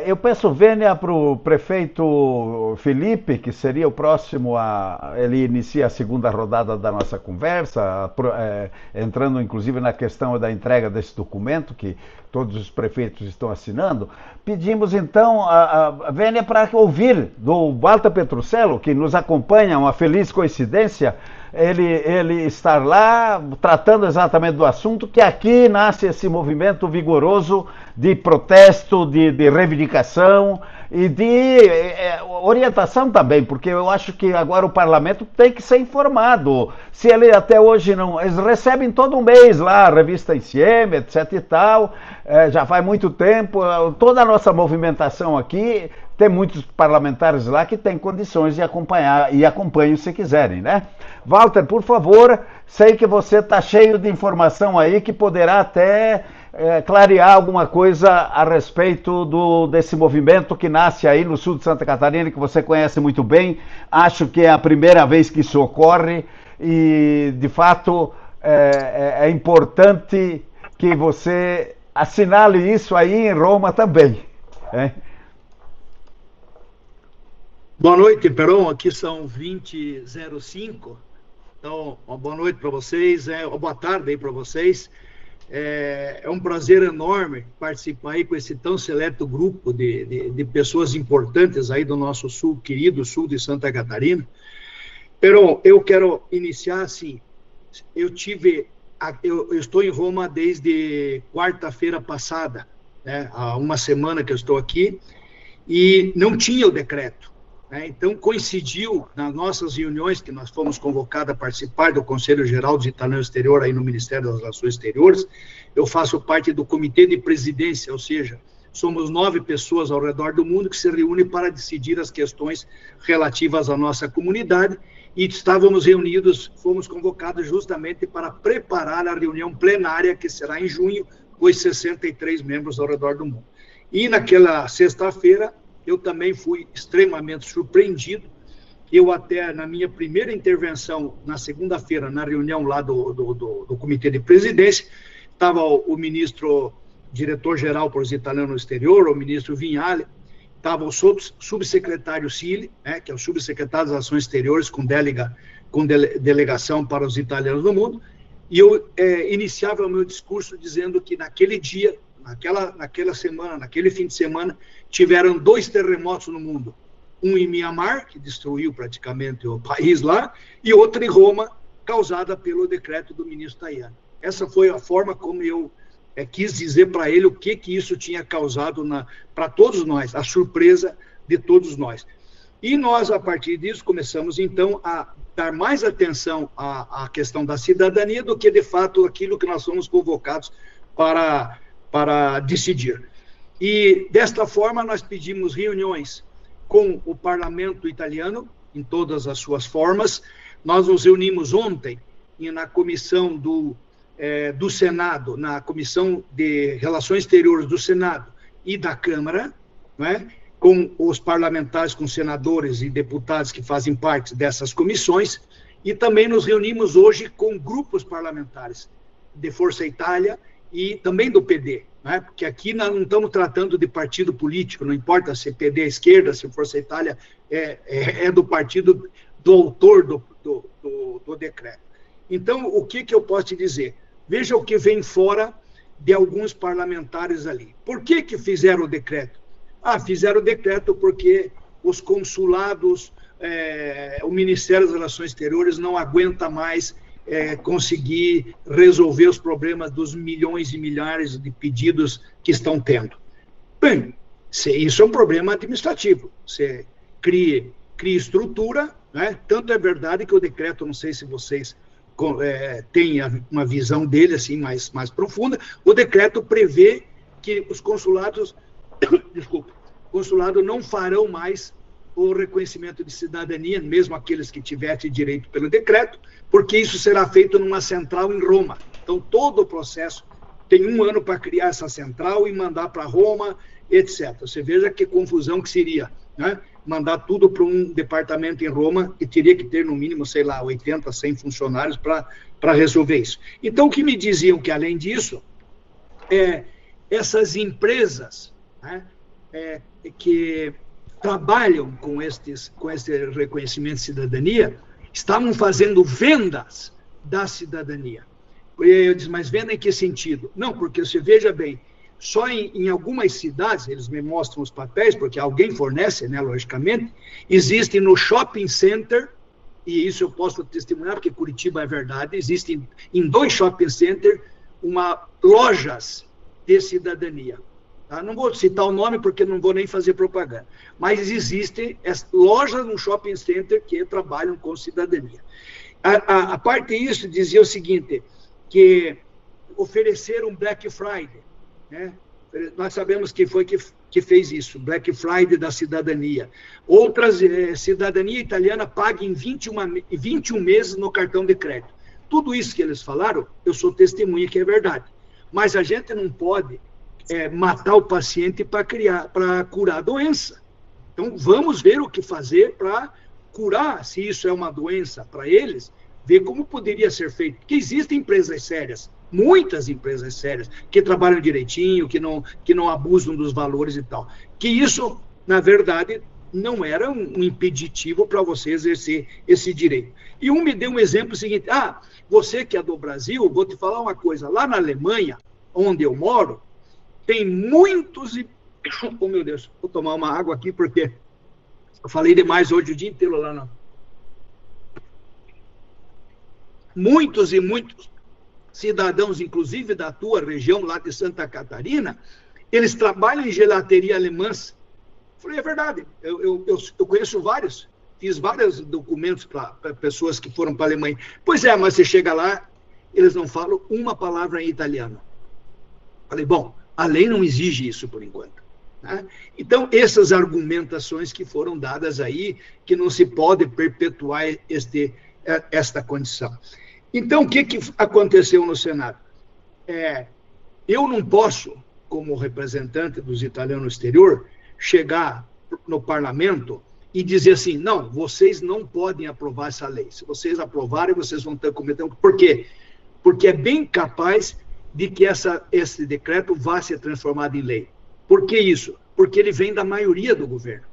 Eu peço vênia para o prefeito Felipe, que seria o próximo ele inicia a segunda rodada da nossa conversa, entrando inclusive na questão da entrega desse documento, que todos os prefeitos estão assinando. Pedimos então a vênia para ouvir do Walter Petruccello, que nos acompanha, uma feliz coincidência, ele estar lá tratando exatamente do assunto, que aqui nasce esse movimento vigoroso de protesto, de reivindicação, e de orientação também, porque eu acho que agora o parlamento tem que ser informado. Se ele até hoje não... Eles recebem todo mês lá a revista ICM, etc e tal, já faz muito tempo, toda a nossa movimentação aqui, tem muitos parlamentares lá que têm condições de acompanhar, e acompanham se quiserem, né? Walter, por favor, sei que você está cheio de informação aí que poderá até clarear alguma coisa a respeito desse movimento que nasce aí no sul de Santa Catarina, que você conhece muito bem. Acho que é a primeira vez que isso ocorre e, de fato, é importante que você assinale isso aí em Roma também. Boa noite, Peron. Aqui são 20h05. Então, uma boa noite para vocês, uma boa tarde aí para vocês. É um prazer enorme participar aí com esse tão seleto grupo de pessoas importantes aí do nosso sul, querido sul de Santa Catarina. Peron, eu quero iniciar assim. Eu estou em Roma desde quarta-feira passada, né? Há uma semana que eu estou aqui, e não tinha o decreto. Então, coincidiu nas nossas reuniões, que nós fomos convocados a participar do Conselho Geral dos Italianos Exterior, aí no Ministério das Relações Exteriores. Eu faço parte do Comitê de Presidência, ou seja, somos 9 pessoas ao redor do mundo que se reúnem para decidir as questões relativas à nossa comunidade, e estávamos reunidos, fomos convocados justamente para preparar a reunião plenária, que será em junho, com os 63 membros ao redor do mundo. E naquela sexta-feira, eu também fui extremamente surpreendido. Eu até, na minha primeira intervenção, na segunda-feira, na reunião lá do Comitê de Presidência, estava o ministro, diretor-geral para os italianos no exterior, o ministro Vignali, estava o subsecretário Cili, né, que é o subsecretário das Ações Exteriores, com delegação para os italianos no mundo, e eu iniciava o meu discurso dizendo que naquele dia, naquela semana, naquele fim de semana, tiveram 2 terremotos no mundo. Um em Mianmar, que destruiu praticamente o país lá, e outro em Roma, causada pelo decreto do ministro Tajani. Essa foi a forma como eu quis dizer para ele o que isso tinha causado para todos nós, a surpresa de todos nós. E nós, a partir disso, começamos, então, a dar mais atenção à questão da cidadania do que, de fato, aquilo que nós fomos convocados para decidir. E, desta forma, nós pedimos reuniões com o parlamento italiano, em todas as suas formas. Nós nos reunimos ontem na comissão do Senado, na comissão de Relações Exteriores do Senado e da Câmara, né, com os parlamentares, com senadores e deputados que fazem parte dessas comissões, e também nos reunimos hoje com grupos parlamentares de Força Itália e também do PD, né? Porque aqui nós não estamos tratando de partido político, não importa se é PD à esquerda, se Força Itália é do partido do autor do decreto. Então, o que eu posso te dizer? Veja o que vem fora de alguns parlamentares ali. Por que fizeram o decreto? Fizeram o decreto porque os consulados, o Ministério das Relações Exteriores não aguenta mais conseguir resolver os problemas dos milhões e milhares de pedidos que estão tendo. Bem, isso é um problema administrativo. Você cria estrutura, né? Tanto é verdade que o decreto, não sei se vocês têm uma visão dele assim mais profunda, o decreto prevê que os consulados, consulados não farão mais o reconhecimento de cidadania, mesmo aqueles que tivessem direito pelo decreto, porque isso será feito numa central em Roma. Então, todo o processo tem 1 ano para criar essa central e mandar para Roma, etc. Você veja que confusão que seria, né? Mandar tudo para um departamento em Roma, que teria que ter, no mínimo, sei lá, 80, 100 funcionários para resolver isso. Então, o que me diziam que, além disso, essas empresas, né, que trabalham com esse reconhecimento de cidadania, estavam fazendo vendas da cidadania. Eu disse, mas venda em que sentido? Não, porque você veja bem, só em algumas cidades, eles me mostram os papéis, porque alguém fornece, né, logicamente, existe no shopping center, e isso eu posso testemunhar, porque Curitiba é verdade, existem em 2 shopping centers lojas de cidadania. Tá? Não vou citar o nome porque não vou nem fazer propaganda. Mas existem lojas no shopping center que trabalham com cidadania. A parte disso dizia o seguinte, que ofereceram Black Friday, né? Nós sabemos quem foi que fez isso, Black Friday da cidadania. Outras, cidadania italiana paga em 21 meses no cartão de crédito. Tudo isso que eles falaram, eu sou testemunha que é verdade. Mas a gente não pode matar o paciente para curar a doença. Então, vamos ver o que fazer para curar, se isso é uma doença para eles, ver como poderia ser feito. Porque existem empresas sérias, muitas empresas sérias, que trabalham direitinho, que não abusam dos valores e tal. Que isso, na verdade, não era um impeditivo para você exercer esse direito. E me deu um exemplo seguinte, você que é do Brasil, vou te falar uma coisa, lá na Alemanha, onde eu moro, tem muitos... Oh, meu Deus, vou tomar uma água aqui, porque eu falei demais hoje o dia inteiro lá. Não. Muitos e muitos cidadãos, inclusive da tua região, lá de Santa Catarina, eles trabalham em gelateria alemã. Falei, é verdade, eu conheço vários, fiz vários documentos para pessoas que foram para a Alemanha. Pois é, mas você chega lá, eles não falam uma palavra em italiano. Falei, bom, a lei não exige isso por enquanto. Né? Então, essas argumentações que foram dadas aí, que não se pode perpetuar esta condição. Então, o que aconteceu no Senado? Eu não posso, como representante dos italianos no exterior, chegar no parlamento e dizer assim, não, vocês não podem aprovar essa lei. Se vocês aprovarem, vocês vão ter que cometer... Por quê? Porque é bem capaz de que esse decreto vá ser transformado em lei. Por que isso? Porque ele vem da maioria do governo.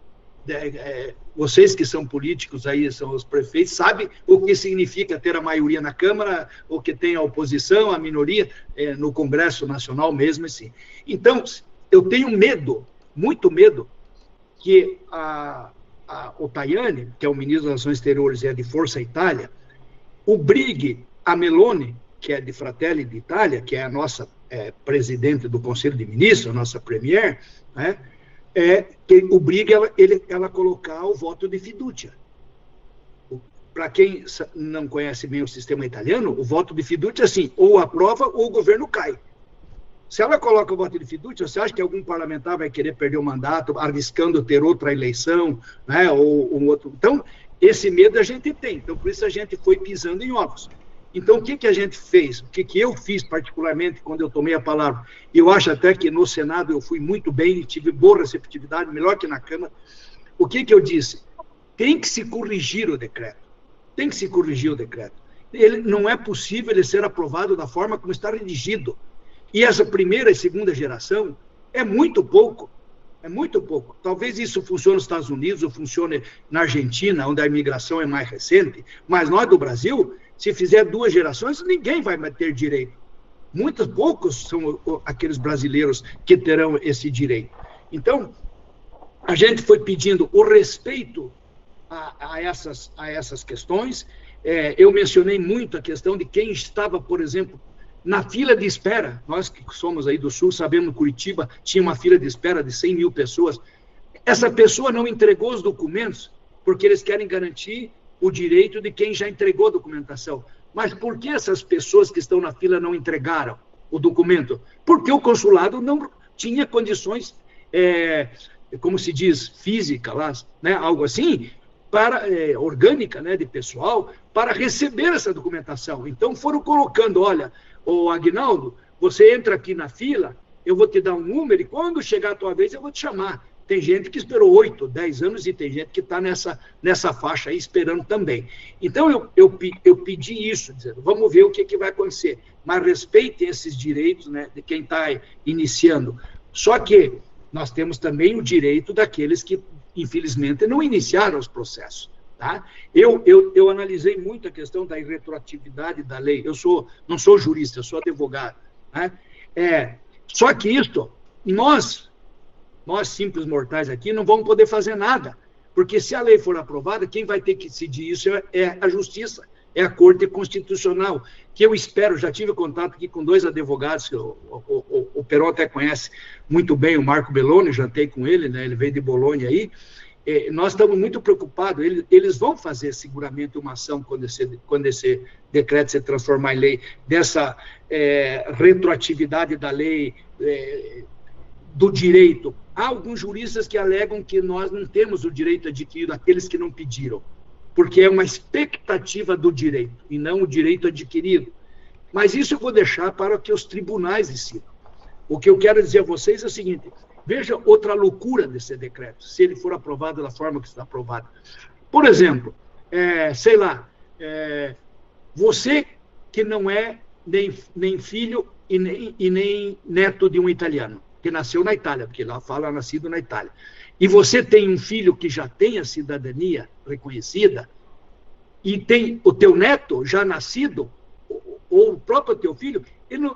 Vocês que são políticos aí, são os prefeitos, sabem o que significa ter a maioria na Câmara, o que tem a oposição, a minoria, no Congresso Nacional mesmo assim. Então, eu tenho medo, muito medo, que o Tajani, que é o ministro das Relações Exteriores e é de Força Itália, obrigue a Meloni, que é de Fratelli d'Italia, que é a nossa presidente do Conselho de Ministros, a nossa premier, né? Que obriga ela a colocar o voto de fiducia. Para quem não conhece bem o sistema italiano, o voto de fiducia é assim, ou aprova ou o governo cai. Se ela coloca o voto de fiducia, você acha que algum parlamentar vai querer perder o mandato, arriscando ter outra eleição, né, ou um outro... Então, esse medo a gente tem. Então, por isso a gente foi pisando em ovos. Então, o que a gente fez? O que eu fiz, particularmente, quando eu tomei a palavra? Eu acho até que no Senado eu fui muito bem, tive boa receptividade, melhor que na Câmara. O que eu disse? Tem que se corrigir o decreto. Tem que se corrigir o decreto. Não é possível ele ser aprovado da forma como está redigido. E essa primeira e segunda geração é muito pouco. É muito pouco. Talvez isso funcione nos Estados Unidos ou funcione na Argentina, onde a imigração é mais recente, mas nós do Brasil... Se fizer 2 gerações, ninguém vai ter direito. Muitos poucos são aqueles brasileiros que terão esse direito. Então, a gente foi pedindo o respeito a essas questões. Eu mencionei muito a questão de quem estava, por exemplo, na fila de espera. Nós que somos aí do Sul, sabemos que Curitiba tinha uma fila de espera de 100 mil pessoas. Essa pessoa não entregou os documentos porque eles querem garantir o direito de quem já entregou a documentação. Mas por que essas pessoas que estão na fila não entregaram o documento? Porque o consulado não tinha condições, como se diz, física, lá, né, algo assim, orgânica, né, de pessoal, para receber essa documentação. Então foram colocando, olha, ô Aguinaldo, você entra aqui na fila, eu vou te dar um número e quando chegar a tua vez eu vou te chamar. Tem gente que esperou 8, 10 anos e tem gente que está nessa faixa aí esperando também. Então, eu pedi isso, dizendo, vamos ver o que vai acontecer. Mas respeitem esses direitos, né, de quem está iniciando. Só que nós temos também o direito daqueles que, infelizmente, não iniciaram os processos. Tá? Eu analisei muito a questão da irretroatividade da lei. Não sou jurista, eu sou advogado. Né? Só que isso, nós simples mortais aqui, não vamos poder fazer nada, porque se a lei for aprovada, quem vai ter que decidir isso é a Justiça, é a Corte Constitucional, que eu espero, já tive contato aqui com 2 advogados, o o Peron até conhece muito bem o Marco Belloni, jantei com ele, né? Ele veio de Bolonha aí. Nós estamos muito preocupados, eles vão fazer seguramente uma ação quando esse decreto se transformar em lei, dessa retroatividade da lei do direito. Há alguns juristas que alegam que nós não temos o direito adquirido, aqueles que não pediram, porque é uma expectativa do direito, e não o direito adquirido. Mas isso eu vou deixar para que os tribunais decidam. O que eu quero dizer a vocês é o seguinte: veja outra loucura desse decreto, se ele for aprovado da forma que está aprovado. Por exemplo, sei lá, você que não é nem filho e nem neto de um italiano, que nasceu na Itália, porque lá fala nascido na Itália, e você tem um filho que já tem a cidadania reconhecida, e tem o teu neto já nascido, ou o próprio teu filho,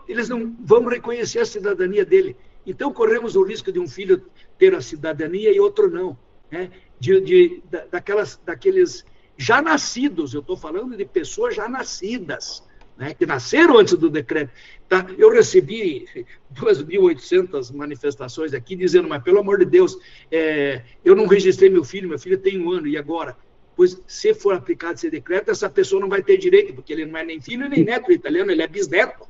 eles não vão reconhecer a cidadania dele. Então, corremos o risco de um filho ter a cidadania e outro não. Né? Daqueles já nascidos, eu estou falando de pessoas já nascidas, né? Que nasceram antes do decreto. Tá? Eu recebi 2.800 manifestações aqui dizendo, mas pelo amor de Deus, eu não registrei meu filho tem 1 ano, e agora? Pois, se for aplicado esse decreto, essa pessoa não vai ter direito, porque ele não é nem filho nem neto italiano, ele é bisneto.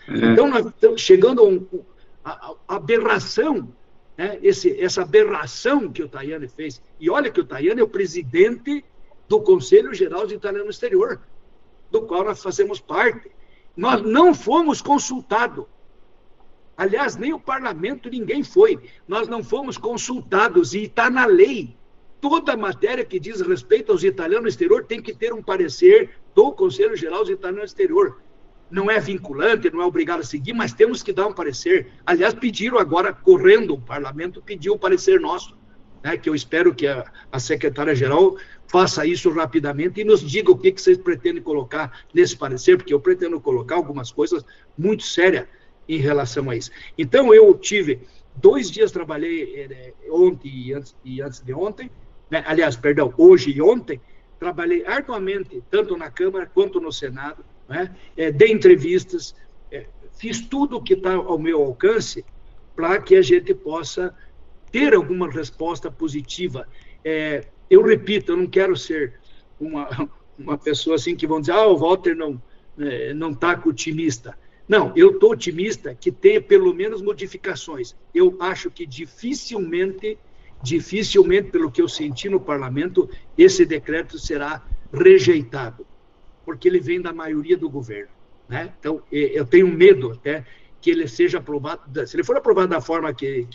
Então, nós estamos chegando a aberração, né? Essa aberração que o Tajani fez. E olha que o Tajani é o presidente do Conselho Geral de Italiano no Exterior, do qual nós fazemos parte. Nós não fomos consultados. Aliás, nem o parlamento, ninguém foi. Nós não fomos consultados, e está na lei. Toda matéria que diz respeito aos italianos no exterior tem que ter um parecer do Conselho Geral de Italiano no Exterior. Não é vinculante, não é obrigado a seguir, mas temos que dar um parecer. Aliás, pediram agora, correndo, o parlamento pediu o parecer nosso, né, que eu espero que a secretária-geral faça isso rapidamente e nos diga o que vocês pretendem colocar nesse parecer, porque eu pretendo colocar algumas coisas muito sérias em relação a isso. Então, eu tive 2 dias, trabalhei ontem e antes de ontem, né, aliás, perdão, hoje e ontem, trabalhei arduamente, tanto na Câmara quanto no Senado, né? Dei entrevistas, fiz tudo o que está ao meu alcance para que a gente possa ter alguma resposta positiva. Eu repito, eu não quero ser uma pessoa assim que vão dizer, o Walter não está otimista. Não, eu estou otimista que tenha pelo menos modificações. Eu acho que dificilmente, pelo que eu senti no parlamento, esse decreto será rejeitado, porque ele vem da maioria do governo, né? Então, eu tenho medo até que ele seja aprovado. Se ele for aprovado da forma que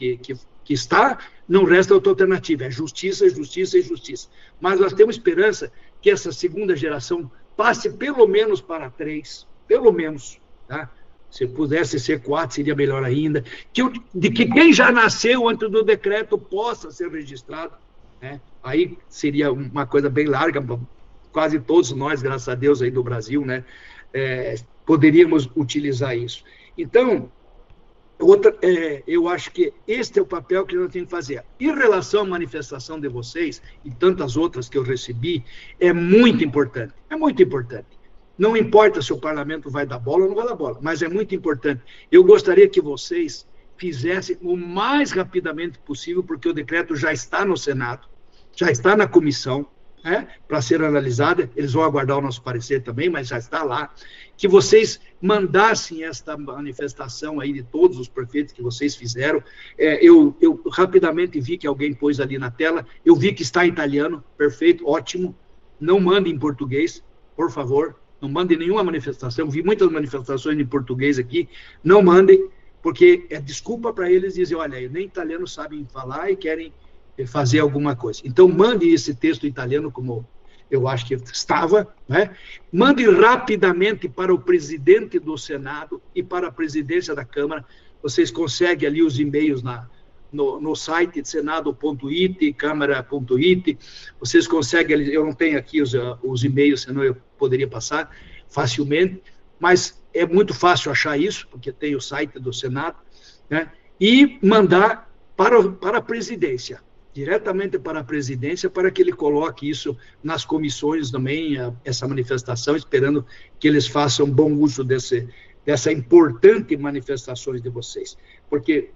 está, não resta outra alternativa, é justiça, justiça e justiça. Mas nós temos esperança que essa segunda geração passe pelo menos para 3, pelo menos, tá? Se pudesse ser 4, seria melhor ainda. De que quem já nasceu antes do decreto possa ser registrado, né? Aí seria uma coisa bem larga, quase todos nós, graças a Deus, aí do Brasil, né, poderíamos utilizar isso. Então, eu acho que este é o papel que nós temos que fazer. Em relação à manifestação de vocês, e tantas outras que eu recebi, é muito importante, Não importa se o parlamento vai dar bola ou não vai dar bola, mas é muito importante. Eu gostaria que vocês fizessem o mais rapidamente possível, porque o decreto já está no Senado, já está na comissão, para ser analisada, eles vão aguardar o nosso parecer também, mas já está lá, que vocês mandassem esta manifestação aí de todos os prefeitos que vocês fizeram. Eu rapidamente vi que alguém pôs ali na tela, eu vi que está em italiano, perfeito, ótimo, não mande em português, por favor, não mandem nenhuma manifestação, vi muitas manifestações em português aqui, não mandem, porque é desculpa para eles dizer, olha, nem italiano sabem falar e querem fazer alguma coisa. Então, mande esse texto italiano, como eu acho que estava, né? Mande rapidamente para o presidente do Senado e para a presidência da Câmara. Vocês conseguem ali os e-mails no site senado.it, câmara.it. Vocês conseguem ali, eu não tenho aqui os e-mails, senão eu poderia passar facilmente, mas é muito fácil achar isso, porque tem o site do Senado, né? E mandar para a presidência, diretamente para a presidência, para que ele coloque isso nas comissões também, essa manifestação, esperando que eles façam bom uso dessa importante manifestações de vocês. Porque,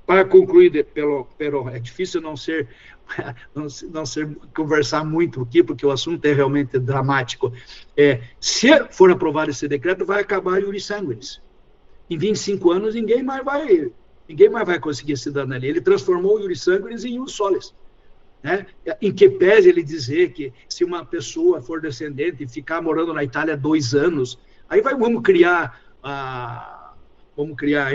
para concluir, Peron, é difícil não ser conversar muito aqui, porque o assunto é realmente dramático. Se for aprovado esse decreto, vai acabar o iuris sanguinis. Em 25 anos, ninguém mais vai conseguir cidadania. Ele transformou o iuris sanguinis em ius solis. Né? Em que pese ele dizer que se uma pessoa for descendente e ficar morando na Itália 2 anos, aí vamos criar,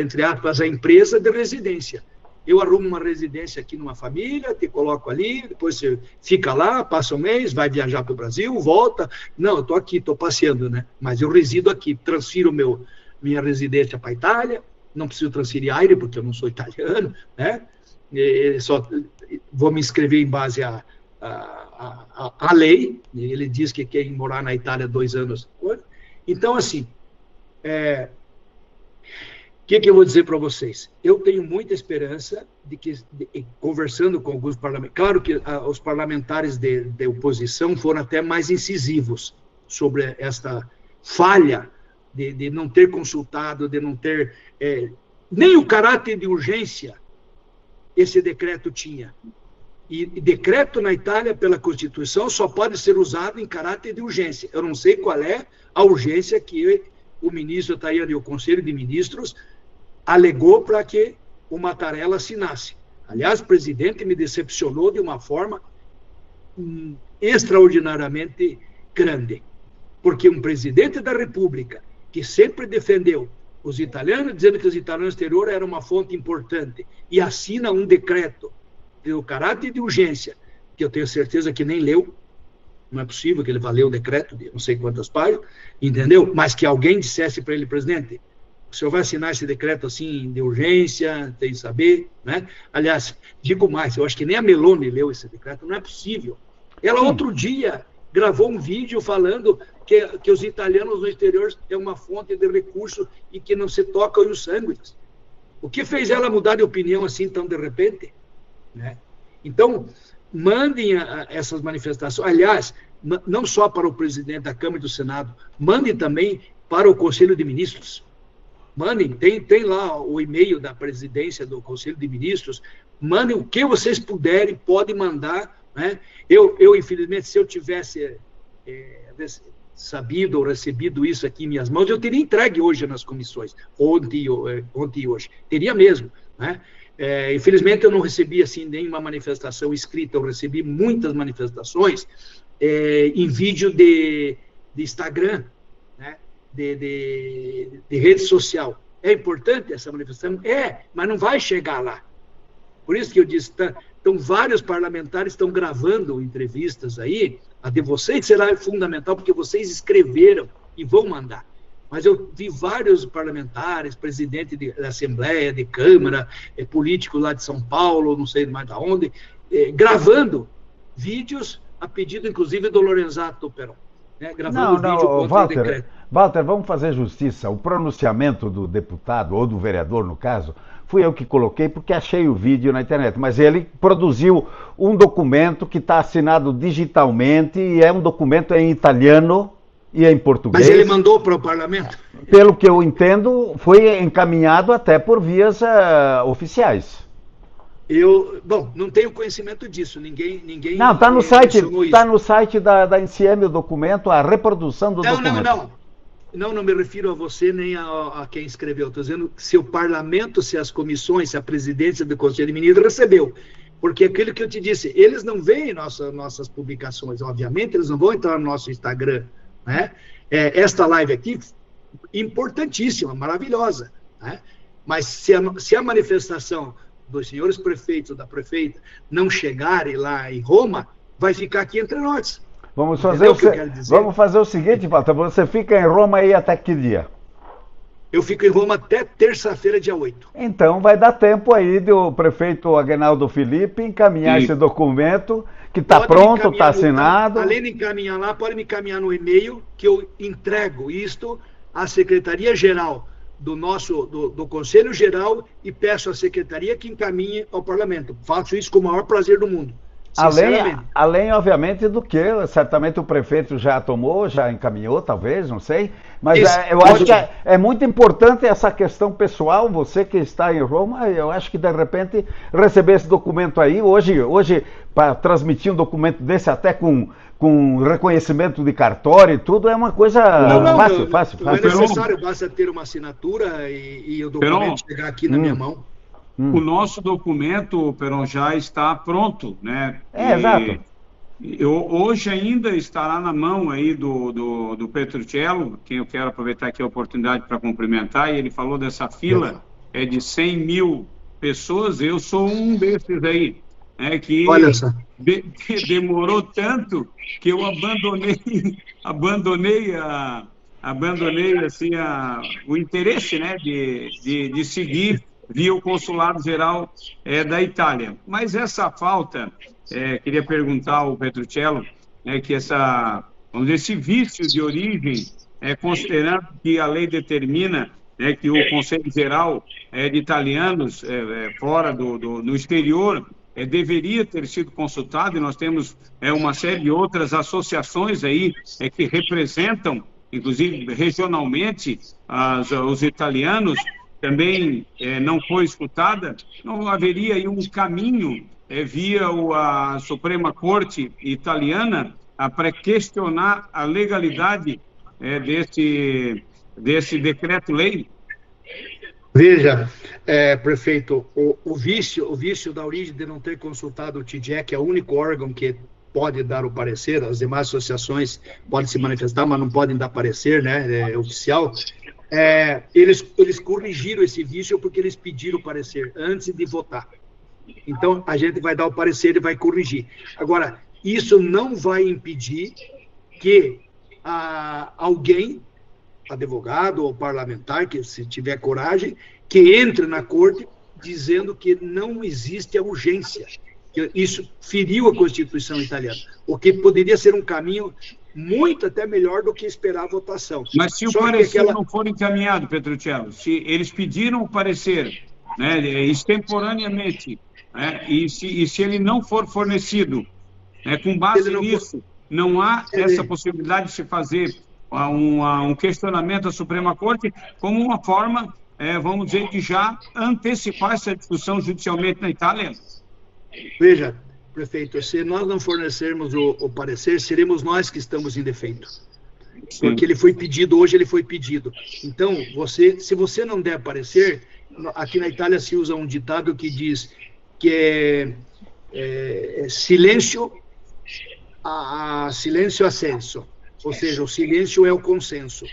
entre aspas, a empresa de residência. Eu arrumo uma residência aqui numa família, te coloco ali, depois você fica lá, passa um mês, vai viajar para o Brasil, volta. Não, eu estou aqui, estou passeando, né? Mas eu resido aqui, transfiro minha residência para a Itália, não preciso transferir aire, porque eu não sou italiano, né? Só vou me inscrever em base à lei. Ele diz que quer morar na Itália 2 anos. Então, assim, o que eu vou dizer para vocês? Eu tenho muita esperança de que, conversando com alguns parlamentares, claro que os parlamentares de oposição foram até mais incisivos sobre esta falha de não ter consultado, de não ter nem o caráter de urgência esse decreto tinha. E decreto na Itália, pela Constituição, só pode ser usado em caráter de urgência. Eu não sei qual é a urgência que o ministro Tajani e o Conselho de Ministros alegou para que o Mattarella assinasse. Aliás, o presidente me decepcionou de uma forma extraordinariamente grande. Porque um presidente da República que sempre defendeu os italianos, dizendo que os italianos exterior era uma fonte importante, e assina um decreto de caráter de urgência, que eu tenho certeza que nem leu, não é possível que ele vá ler o decreto de não sei quantas páginas, entendeu? Mas que alguém dissesse para ele, presidente, o senhor vai assinar esse decreto assim de urgência, tem que saber, né? Aliás, digo mais, eu acho que nem a Meloni leu esse decreto, não é possível. Ela outro dia gravou um vídeo falando que os italianos no exterior é uma fonte de recurso e que não se toca os sanguíneos. O que fez ela mudar de opinião assim tão de repente? Né? Então, mandem essas manifestações. Aliás, não só para o presidente da Câmara e do Senado, mandem também para o Conselho de Ministros. Mandem, tem lá o e-mail da presidência do Conselho de Ministros, mandem o que vocês puderem, podem mandar. Né? Eu, infelizmente, se eu tivesse sabido ou recebido isso aqui em minhas mãos, eu teria entregue hoje nas comissões, ontem e hoje, teria mesmo. Né? Infelizmente, eu não recebi assim, nenhuma manifestação escrita, eu recebi muitas manifestações em vídeo de Instagram, né? de rede social. É importante essa manifestação? Mas não vai chegar lá. Por isso que eu disse, então vários parlamentares estão gravando entrevistas aí, a de vocês será fundamental, porque vocês escreveram e vão mandar. Mas eu vi vários parlamentares, presidente da Assembleia, de Câmara, político lá de São Paulo, não sei mais de onde, gravando vídeos a pedido, inclusive, do Lorenzato Peron. Né, gravando vídeo contra o decreto. Walter, vamos fazer justiça. O pronunciamento do deputado, ou do vereador, no caso, fui eu que coloquei porque achei o vídeo na internet, mas ele produziu um documento que está assinado digitalmente e é um documento em italiano e em português. Mas ele mandou para o parlamento? Pelo que eu entendo, foi encaminhado até por vias oficiais. Bom, não tenho conhecimento disso, ninguém não, está no site, está no site da NCM o documento, a reprodução do documento. Não me refiro a você nem a quem escreveu. Estou dizendo se o parlamento, se as comissões, se a presidência do Conselho de Ministros recebeu. Porque aquilo que eu te disse, eles não veem nossas publicações, obviamente, eles não vão entrar no nosso Instagram. Né? Esta live aqui, importantíssima, maravilhosa. Né? Mas se a manifestação dos senhores prefeitos, da prefeita, não chegarem lá em Roma, vai ficar aqui entre nós. Vamos fazer o seguinte, Walter, você fica em Roma aí até que dia? Eu fico em Roma até terça-feira, dia 8. Então vai dar tempo aí do prefeito Aguinaldo Filipe encaminhar esse documento, que está pronto, está assinado. Além de encaminhar lá, pode me encaminhar no e-mail, que eu entrego isto à Secretaria-Geral do Conselho Geral e peço à Secretaria que encaminhe ao Parlamento. Faço isso com o maior prazer do mundo. Além, obviamente, do que certamente o prefeito já tomou, já encaminhou, talvez, não sei. Mas eu acho que é muito importante essa questão pessoal. Você que está em Roma, eu acho que de repente receber esse documento aí, hoje para transmitir um documento desse até com reconhecimento de cartório e tudo, é uma coisa fácil. Não é necessário, basta ter uma assinatura e o documento chegar aqui na minha mão. O nosso documento, Peron, já está pronto, né? Exato. Hoje ainda estará na mão aí do Petruccello, quem eu quero aproveitar aqui a oportunidade para cumprimentar, e ele falou dessa fila de 100 mil pessoas, eu sou um desses aí, que demorou tanto que eu abandonei assim, o interesse, né, de seguir via o Consulado-Geral da Itália. Mas essa falta, queria perguntar ao Petruccello, que esse vício de origem, considerando que a lei determina que o Conselho Geral de Italianos, fora no exterior, deveria ter sido consultado, e nós temos uma série de outras associações aí que representam, inclusive regionalmente, os italianos, também não foi escutada. Não haveria aí um caminho via a Suprema Corte italiana para questionar a legalidade desse decreto-lei? Veja, prefeito, o vício da origem de não ter consultado o TGE, que é o único órgão que pode dar o parecer, as demais associações podem se manifestar, mas não podem dar parecer, né, oficial. Eles corrigiram esse vício porque eles pediram o parecer antes de votar. Então, a gente vai dar o parecer e vai corrigir. Agora, isso não vai impedir que alguém, advogado ou parlamentar, que se tiver coragem, que entre na corte dizendo que não existe a urgência. Que isso feriu a Constituição italiana, o que poderia ser um caminho muito até melhor do que esperar a votação. Mas se o parecer não for encaminhado, Petruccello, se eles pediram o parecer, né, extemporaneamente, e se ele não for fornecido, com base nisso, não há essa possibilidade de se fazer um questionamento à Suprema Corte como uma forma, vamos dizer, de já antecipar essa discussão judicialmente na Itália? Veja, prefeito, se nós não fornecermos o parecer, seremos nós que estamos em defeito. Sim. Porque ele foi pedido, hoje ele foi pedido. Então, se você não der parecer, aqui na Itália se usa um ditado que diz que silêncio assenso, ou seja, o silêncio é o consenso.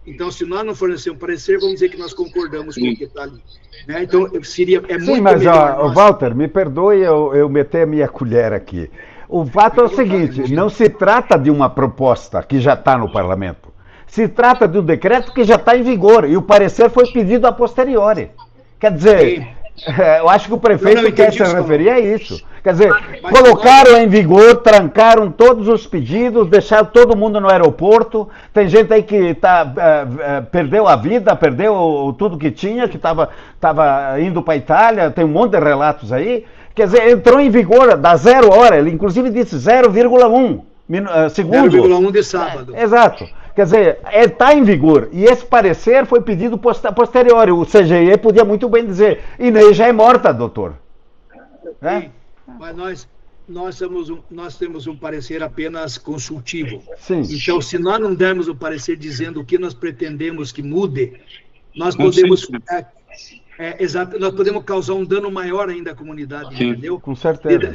Então, se nós não fornecermos parecer, vamos dizer que nós concordamos com o que está ali. Né? Então, muito mas, melhor... Walter, me perdoe eu meter a minha colher aqui. O fato é o seguinte, não se trata de uma proposta que já está no parlamento. Se trata de um decreto que já está em vigor, e o parecer foi pedido a posteriori. Quer dizer, eu acho que o prefeito quer se referir a isso. Quer dizer, colocaram em vigor, trancaram todos os pedidos, deixaram todo mundo no aeroporto. Tem gente aí que perdeu a vida, perdeu tudo que tinha, que estava indo para a Itália, tem um monte de relatos aí. Quer dizer, entrou em vigor da 0 hora, ele inclusive disse 0,1 segundo. 0,1 de sábado. Exato. Quer dizer, está em vigor. E esse parecer foi pedido posteriori. O CGE podia muito bem dizer, Inês já é morta, doutor. Sim, mas nós temos um parecer apenas consultivo. Sim. Então, se nós não dermos o parecer dizendo o que nós pretendemos que mude, nós podemos... exato, nós podemos causar um dano maior ainda à comunidade, sim, entendeu? Com certeza.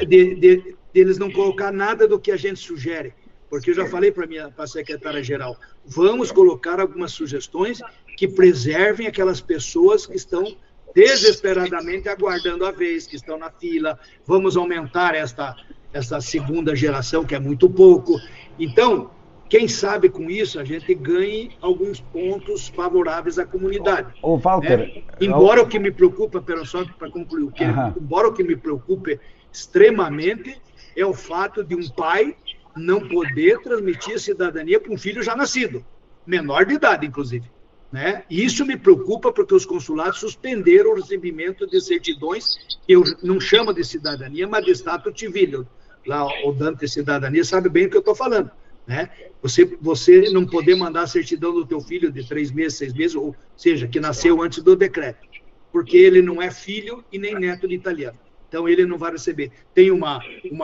Deles não colocar nada do que a gente sugere. Porque eu já falei para a secretária-geral, vamos colocar algumas sugestões que preservem aquelas pessoas que estão desesperadamente aguardando a vez, que estão na fila. Vamos aumentar essa segunda geração, que é muito pouco. Então, quem sabe com isso a gente ganhe alguns pontos favoráveis à comunidade. Ô, Walter... Embora o que me preocupa, só para concluir, embora o que me preocupe extremamente é o fato de um pai não poder transmitir a cidadania para um filho já nascido, menor de idade, inclusive. Né? E isso me preocupa porque os consulados suspenderam o recebimento de certidões, que eu não chamo de cidadania, mas de status civil, lá o Dante Cidadania, sabe bem o que eu estou falando, né? Você não poder mandar a certidão do teu filho de 3 meses, 6 meses, ou seja, que nasceu antes do decreto, porque ele não é filho e nem neto de italiano. Então, ele não vai receber. Tem uma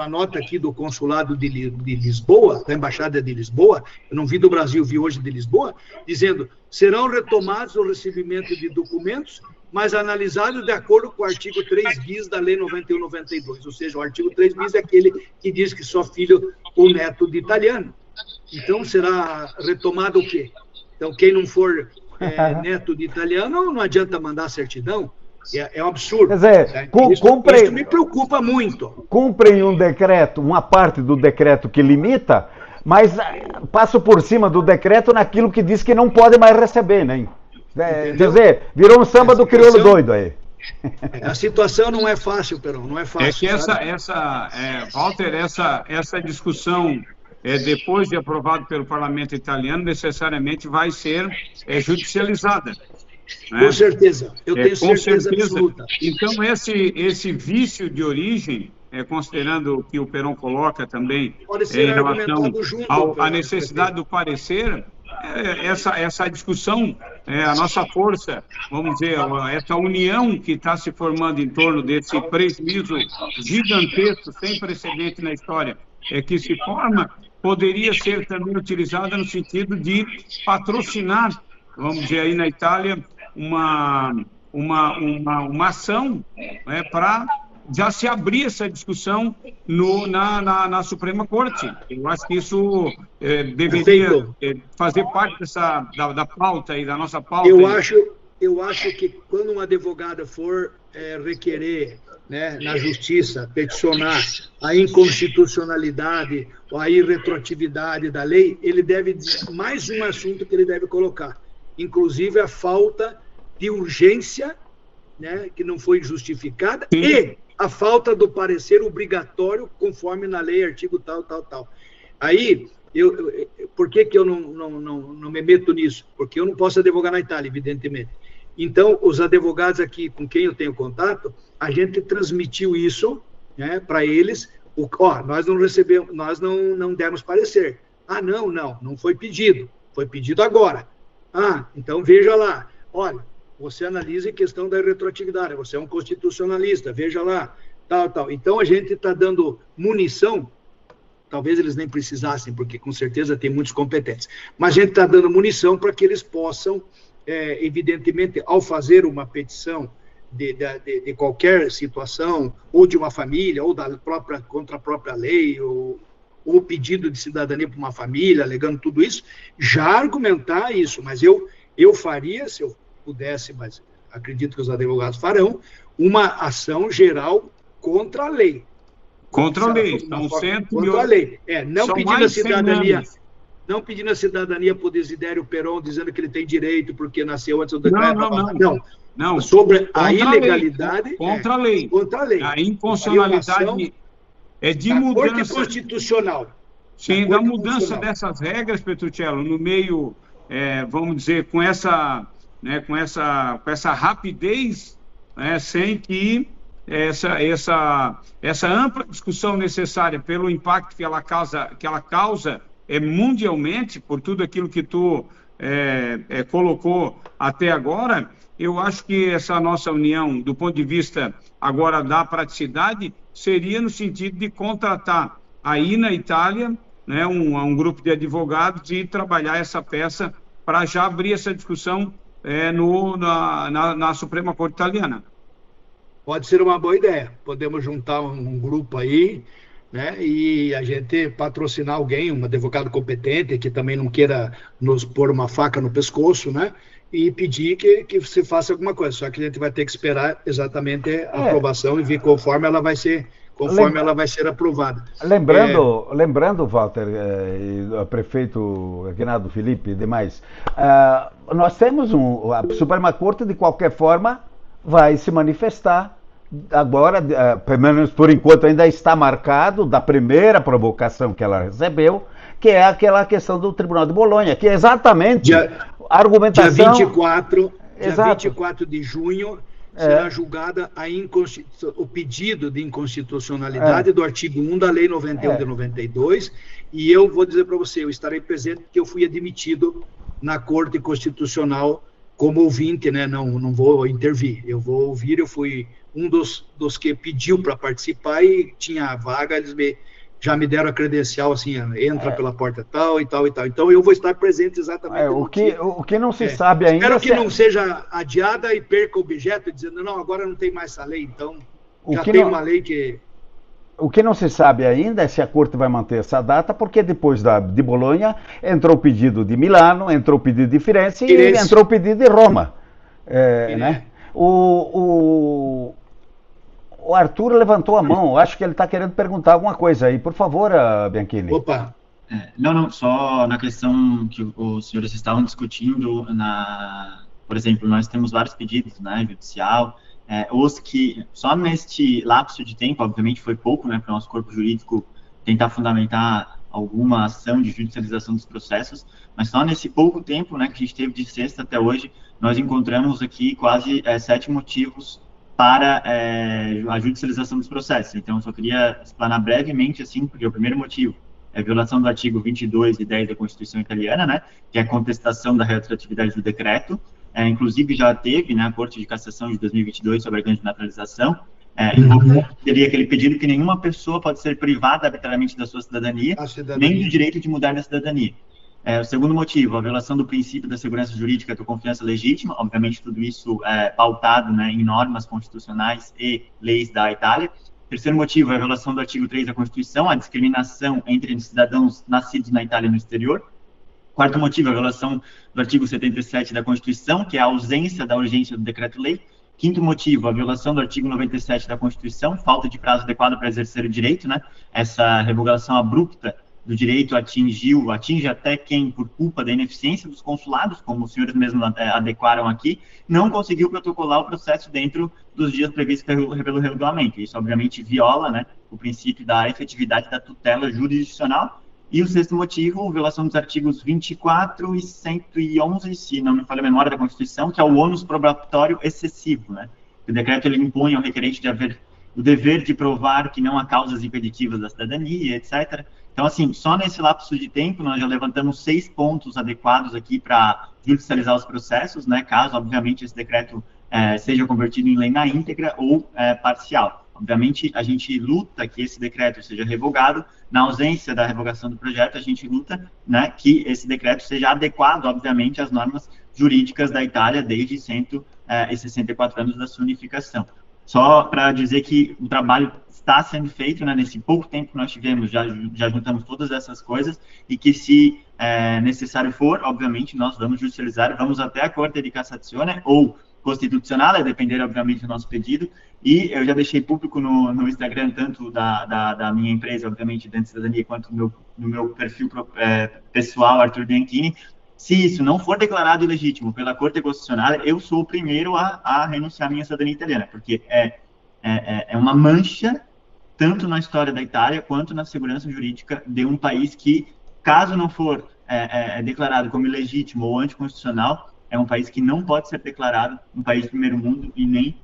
nota aqui do consulado de Lisboa, da Embaixada de Lisboa, eu não vi do Brasil, vi hoje de Lisboa, dizendo, serão retomados o recebimento de documentos, mas analisados de acordo com o artigo 3 bis da Lei 91/92. Ou seja, o artigo 3 bis é aquele que diz que só filho ou neto de italiano. Então, será retomado o quê? Então, quem não for neto de italiano, não adianta mandar certidão. É um absurdo. Quer dizer, isso me preocupa muito. Cumprem um decreto, uma parte do decreto que limita, mas passam por cima do decreto naquilo que diz que não pode mais receber, né? Quer dizer, virou um samba do crioulo doido aí. A situação não é fácil, Perón, não é fácil. É que Walter, essa discussão, depois de aprovado pelo parlamento italiano, necessariamente vai ser judicializada. Né? Com certeza, eu tenho certeza absoluta. Então, esse vício de origem, considerando o que o Perón coloca também em relação à necessidade do parecer, essa discussão, a nossa força, vamos dizer, essa união que está se formando em torno desse prejuízo gigantesco, sem precedente na história, que se forma, poderia ser também utilizada no sentido de patrocinar, vamos dizer, aí na Itália, uma ação para já se abrir essa discussão na Suprema Corte. Eu acho que isso deveria fazer parte da pauta e da nossa pauta. Eu acho que quando um advogado for requerer, né, na justiça, peticionar a inconstitucionalidade ou a irretroatividade da lei, ele deve dizer mais um assunto que ele deve colocar, inclusive a falta de urgência, né, que não foi justificada, sim, e a falta do parecer obrigatório conforme na lei, artigo tal. Aí, por que eu não me meto nisso? Porque eu não posso advogar na Itália, evidentemente. Então, os advogados aqui com quem eu tenho contato, a gente transmitiu isso, né, para eles. Nós não recebemos, nós não demos parecer. Não foi pedido. Foi pedido agora. Então veja lá. Olha, você analisa a questão da retroatividade, você é um constitucionalista, veja lá, tal. Então a gente está dando munição, talvez eles nem precisassem, porque com certeza tem muitos competentes, mas a gente está dando munição para que eles possam, evidentemente, ao fazer uma petição de qualquer situação, ou de uma família, ou contra a própria lei, ou pedido de cidadania para uma família, alegando tudo isso, já argumentar isso, mas eu faria, se eu pudesse, mas acredito que os advogados farão, uma ação geral contra a lei. Contra a lei, são contra a lei. Não pedindo a cidadania. Não pedindo a cidadania por Desidério Perón, dizendo que ele tem direito porque nasceu antes do decreto. Não. Sobre a ilegalidade. Contra a lei. Contra a lei. A inconstitucionalidade de mudança. Corte Constitucional. Sim, da mudança dessas regras, Petruccello, no meio, vamos dizer, com essa rapidez, sem que essa ampla discussão necessária pelo impacto que ela causa mundialmente, por tudo aquilo que tu colocou até agora, eu acho que essa nossa união, do ponto de vista agora da praticidade, seria no sentido de contratar aí na Itália, né, um grupo de advogados e trabalhar essa peça para já abrir essa discussão na Suprema Corte Italiana. Pode ser uma boa ideia. Podemos juntar um grupo aí, né, e a gente patrocinar alguém, um advogado competente, que também não queira nos pôr uma faca no pescoço, né, e pedir que se faça alguma coisa. Só que a gente vai ter que esperar exatamente a aprovação e ver conforme ela vai ser aprovada. Lembrando, Walter, e prefeito Aguinaldo Felipe e demais, nós temos a Suprema Corte, de qualquer forma, vai se manifestar. Agora, pelo menos por enquanto, ainda está marcado da primeira provocação que ela recebeu, que é aquela questão do Tribunal de Bolonha, que é exatamente a argumentação... Dia 24 de junho, será julgada o pedido de inconstitucionalidade do artigo 1 da Lei 91 de 92, e eu vou dizer para você, eu estarei presente porque eu fui admitido na Corte Constitucional como ouvinte, né? Não vou intervir, eu vou ouvir, eu fui um dos que pediu para participar e tinha a vaga, eles já me deram a credencial, assim, entra pela porta tal e tal e tal. Então eu vou estar presente exatamente o que não se sabe ainda... Espero que não seja adiada e perca o objeto, dizendo, não, agora não tem mais essa lei, então já tem uma lei que... O que não se sabe ainda é se a Corte vai manter essa data, porque depois de Bolonha entrou o pedido de Milano, entrou o pedido de Firenze e entrou o pedido de Roma. Né? O Arthur levantou a mão, acho que ele está querendo perguntar alguma coisa aí. Por favor, Bianchini. Opa! Não, só na questão que os senhores estavam discutindo, por exemplo, nós temos vários pedidos, né, judicial, os que, só neste lapso de tempo, obviamente foi pouco, né, para o nosso corpo jurídico tentar fundamentar alguma ação de judicialização dos processos, mas só nesse pouco tempo, né, que a gente teve de sexta até hoje, nós encontramos aqui quase 7 motivos para a judicialização dos processos. Então, eu só queria explanar brevemente, assim, porque o primeiro motivo é a violação do artigo 22 e 10 da Constituição italiana, né, que é a contestação da retroatividade do decreto. Inclusive, já teve, né, a Corte de Cassação de 2022 sobre a grande naturalização, teria aquele pedido que nenhuma pessoa pode ser privada arbitrariamente da sua cidadania, nem do direito de mudar de cidadania. O segundo motivo, a violação do princípio da segurança jurídica da confiança legítima, obviamente tudo isso é pautado, né, em normas constitucionais e leis da Itália. Terceiro motivo é a violação do artigo 3 da Constituição, a discriminação entre cidadãos nascidos na Itália e no exterior. Quarto motivo é a violação do artigo 77 da Constituição, que é a ausência da urgência do decreto-lei. Quinto motivo, a violação do artigo 97 da Constituição, falta de prazo adequado para exercer o direito, né? Essa revogação abrupta do direito atinge até quem, por culpa da ineficiência dos consulados, como os senhores mesmos adequaram aqui, não conseguiu protocolar o processo dentro dos dias previstos pelo regulamento. Isso, obviamente, viola, né, o princípio da efetividade da tutela jurisdicional. E o sexto motivo, violação dos artigos 24 e 111, se não me falha a memória, da Constituição, que é o ônus probatório excessivo, né? O decreto ele impõe ao requerente de haver o dever de provar que não há causas impeditivas da cidadania, etc. Então, assim, só nesse lapso de tempo, nós já levantamos 6 pontos adequados aqui para judicializar os processos, né? Caso, obviamente, esse decreto seja convertido em lei na íntegra ou parcial. Obviamente, a gente luta que esse decreto seja revogado. Na ausência da revogação do projeto, a gente luta, né, que esse decreto seja adequado, obviamente, às normas jurídicas da Itália desde 164 anos da sua unificação. Só para dizer que o trabalho está sendo feito, né, nesse pouco tempo que nós tivemos, já juntamos todas essas coisas, e que se necessário for, obviamente, nós vamos judicializar, vamos até a Corte de Cassazione ou Constitucional, a depender, obviamente, do nosso pedido, e eu já deixei público no Instagram, tanto da minha empresa, obviamente, Dante Cidadania, quanto no meu perfil pessoal, Arthur Bianchini. Se isso não for declarado ilegítimo pela Corte Constitucional, eu sou o primeiro a renunciar à minha cidadania italiana, porque é uma mancha, tanto na história da Itália, quanto na segurança jurídica de um país que, caso não for declarado como ilegítimo ou anticonstitucional, é um país que não pode ser declarado um país de primeiro mundo e nem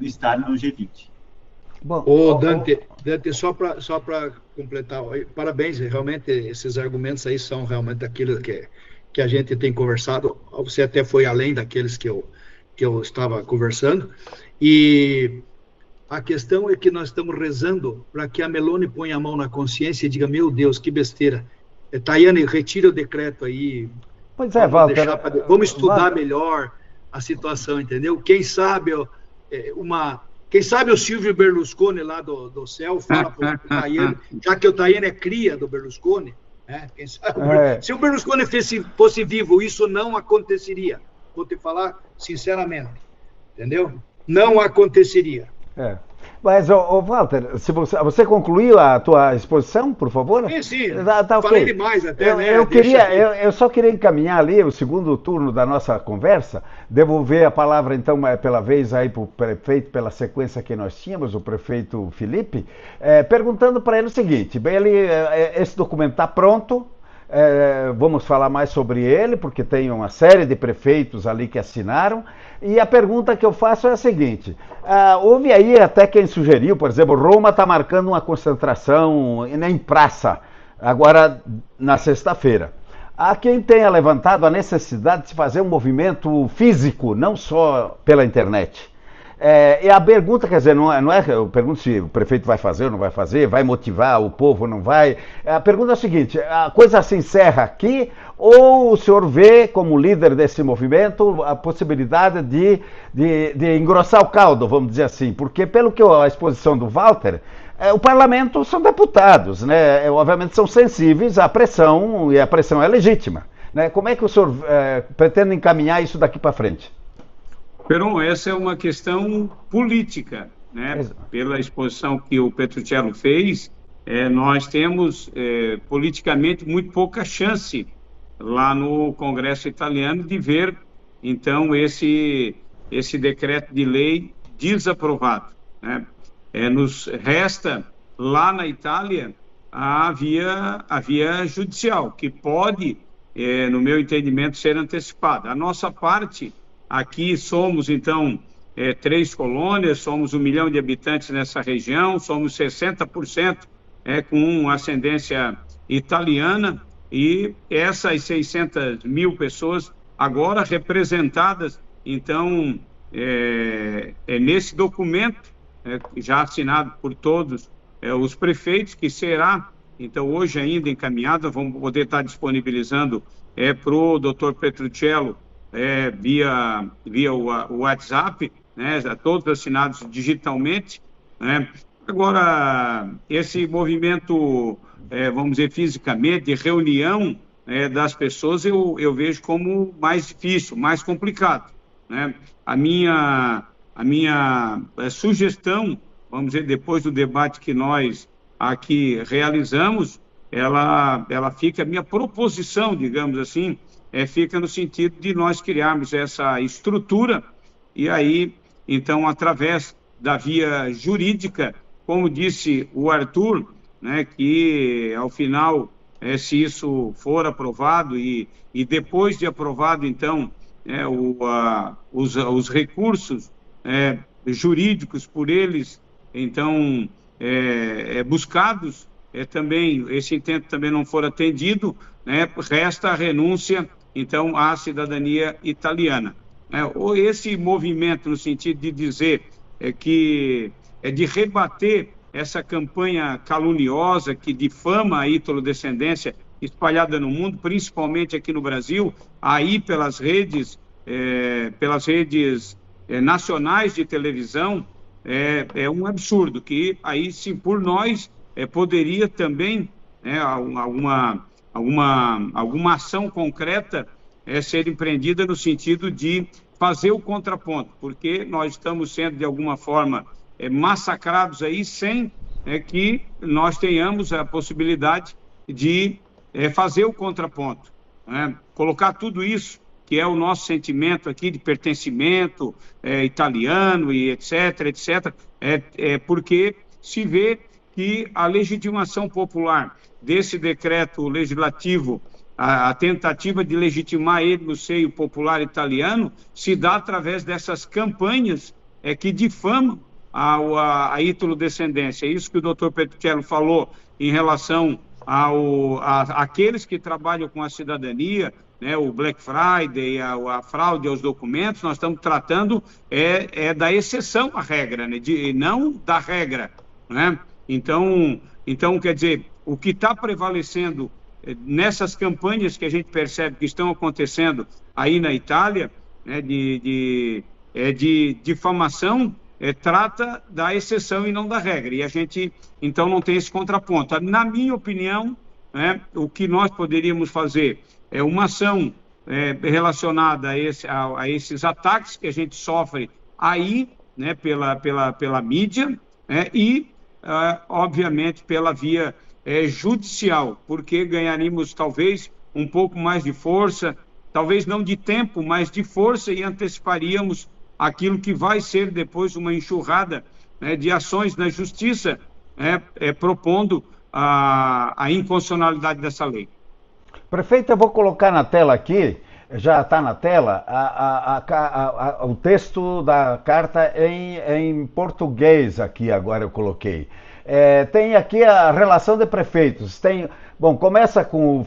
estar no G20. Bom, Dante, só para completar, parabéns, realmente esses argumentos aí são realmente aquilo que a gente tem conversado, você até foi além daqueles que eu estava conversando, e a questão é que nós estamos rezando para que a Meloni ponha a mão na consciência e diga, meu Deus, que besteira, Tajani, retira o decreto aí. Pois é, Walter. Vamos estudar melhor a situação, entendeu? Quem sabe o Silvio Berlusconi lá do céu fala para o Tajani, já que o Tajani é cria do Berlusconi, né? Quem sabe, se o Berlusconi fosse vivo, isso não aconteceria. Vou te falar sinceramente, entendeu? Não aconteceria. Mas, Walter, se você concluiu a tua exposição, por favor? Sim. Tá falei okay. demais até, né? Eu só queria encaminhar ali o segundo turno da nossa conversa, devolver a palavra, então, pela vez aí para o prefeito, pela sequência que nós tínhamos, o prefeito Felipe, perguntando para ele o seguinte, esse documento está pronto, Vamos falar mais sobre ele, porque tem uma série de prefeitos ali que assinaram. E a pergunta que eu faço é a seguinte: houve aí até quem sugeriu, por exemplo, Roma está marcando uma concentração em praça, agora na sexta-feira. Há quem tenha levantado a necessidade de se fazer um movimento físico, não só pela internet. E a pergunta, quer dizer, eu pergunto se o prefeito vai fazer ou não vai fazer, vai motivar o povo ou não vai. A pergunta é a seguinte: a coisa se encerra aqui, ou o senhor vê, como líder desse movimento, a possibilidade de engrossar o caldo, vamos dizer assim? Porque, pelo que a exposição do Walter, o parlamento são deputados, né? Obviamente são sensíveis à pressão, e a pressão é legítima, né? Como é que o senhor pretende encaminhar isso daqui para frente? Peron, essa é uma questão política, né? Exato. Pela exposição que o Petruccello fez, nós temos politicamente muito pouca chance lá no Congresso italiano de ver, então, esse decreto de lei desaprovado, né? Nos resta, lá na Itália, a via judicial, que pode, no meu entendimento, ser antecipada. A nossa parte... Aqui somos, então, 3 colônias, somos 1 milhão de habitantes nessa região, somos 60% com ascendência italiana, e essas 600 mil pessoas agora representadas, então, nesse documento, já assinado por todos os prefeitos, que será, então, hoje ainda encaminhado, vamos poder estar disponibilizando para o doutor Petruccello, via o WhatsApp, né, todos assinados digitalmente, né? Agora, esse movimento, vamos dizer, fisicamente, de reunião das pessoas, eu vejo como mais difícil, mais complicado, né? A minha sugestão, vamos dizer, depois do debate que nós aqui realizamos, ela fica, a minha proposição, digamos assim, fica no sentido de nós criarmos essa estrutura e aí, então, através da via jurídica, como disse o Arthur, né, que ao final, se isso for aprovado e depois de aprovado, então, os recursos jurídicos por eles, então, buscados, também, esse intento também não for atendido, né, resta a renúncia, então, à cidadania italiana. Ou esse movimento, no sentido de dizer que de rebater essa campanha caluniosa que difama a ítalo-descendência espalhada no mundo, principalmente aqui no Brasil, aí pelas redes nacionais de televisão, é um absurdo, que aí, sim, por nós, poderia também alguma ação concreta ser empreendida no sentido de fazer o contraponto, porque nós estamos sendo, de alguma forma, massacrados aí sem que nós tenhamos a possibilidade de fazer o contraponto, né? Colocar tudo isso, que é o nosso sentimento aqui de pertencimento italiano e etc., porque se vê que a legitimação popular desse decreto legislativo, a tentativa de legitimar ele no seio popular italiano, se dá através dessas campanhas que difamam a ítalo-descendência. Isso que o doutor Petruccello falou em relação àqueles que trabalham com a cidadania, né, o Black Friday, a fraude aos documentos. Nós estamos tratando da exceção à regra, né, não da regra, né? Então, quer dizer, o que está prevalecendo nessas campanhas que a gente percebe que estão acontecendo aí na Itália, né, de difamação, trata da exceção e não da regra, e a gente, então, não tem esse contraponto. Na minha opinião, né, o que nós poderíamos fazer é uma ação relacionada a esses ataques que a gente sofre aí, né, pela mídia, e, obviamente, pela via judicial, porque ganharíamos, talvez, um pouco mais de força, talvez não de tempo, mas de força, e anteciparíamos aquilo que vai ser depois uma enxurrada, né, de ações na justiça, propondo a inconstitucionalidade dessa lei. Prefeito, eu vou colocar na tela aqui, já está na tela, o texto da carta em português aqui, agora eu coloquei. Tem aqui a relação de prefeitos. Bom, começa com o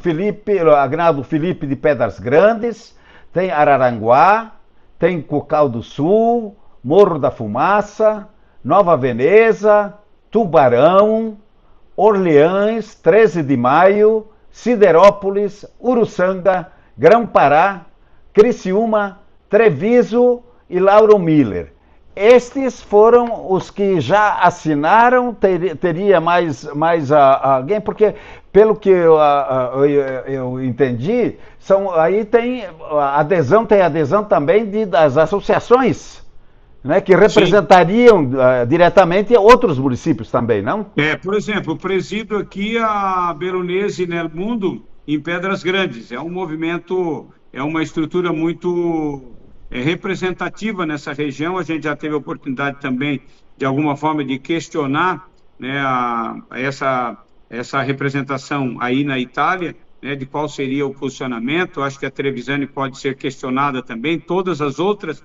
Agnaldo Felipe de Pedras Grandes, tem Araranguá, tem Cocal do Sul, Morro da Fumaça, Nova Veneza, Tubarão, Orleans, 13 de Maio, Siderópolis, Uruçanga, Grão-Pará, Criciúma, Treviso e Lauro Miller. Estes foram os que já assinaram, teria mais alguém, porque pelo que eu entendi, aí tem adesão também das associações, né, que representariam diretamente outros municípios também, não? Por exemplo, eu presido aqui a Veronese nel Mundo em Pedras Grandes. É um movimento, é uma estrutura muito representativa nessa região. A gente já teve a oportunidade também, de alguma forma, de questionar, né, essa representação aí na Itália, né, de qual seria o posicionamento. Acho que a Trevisani pode ser questionada também. Todas as outras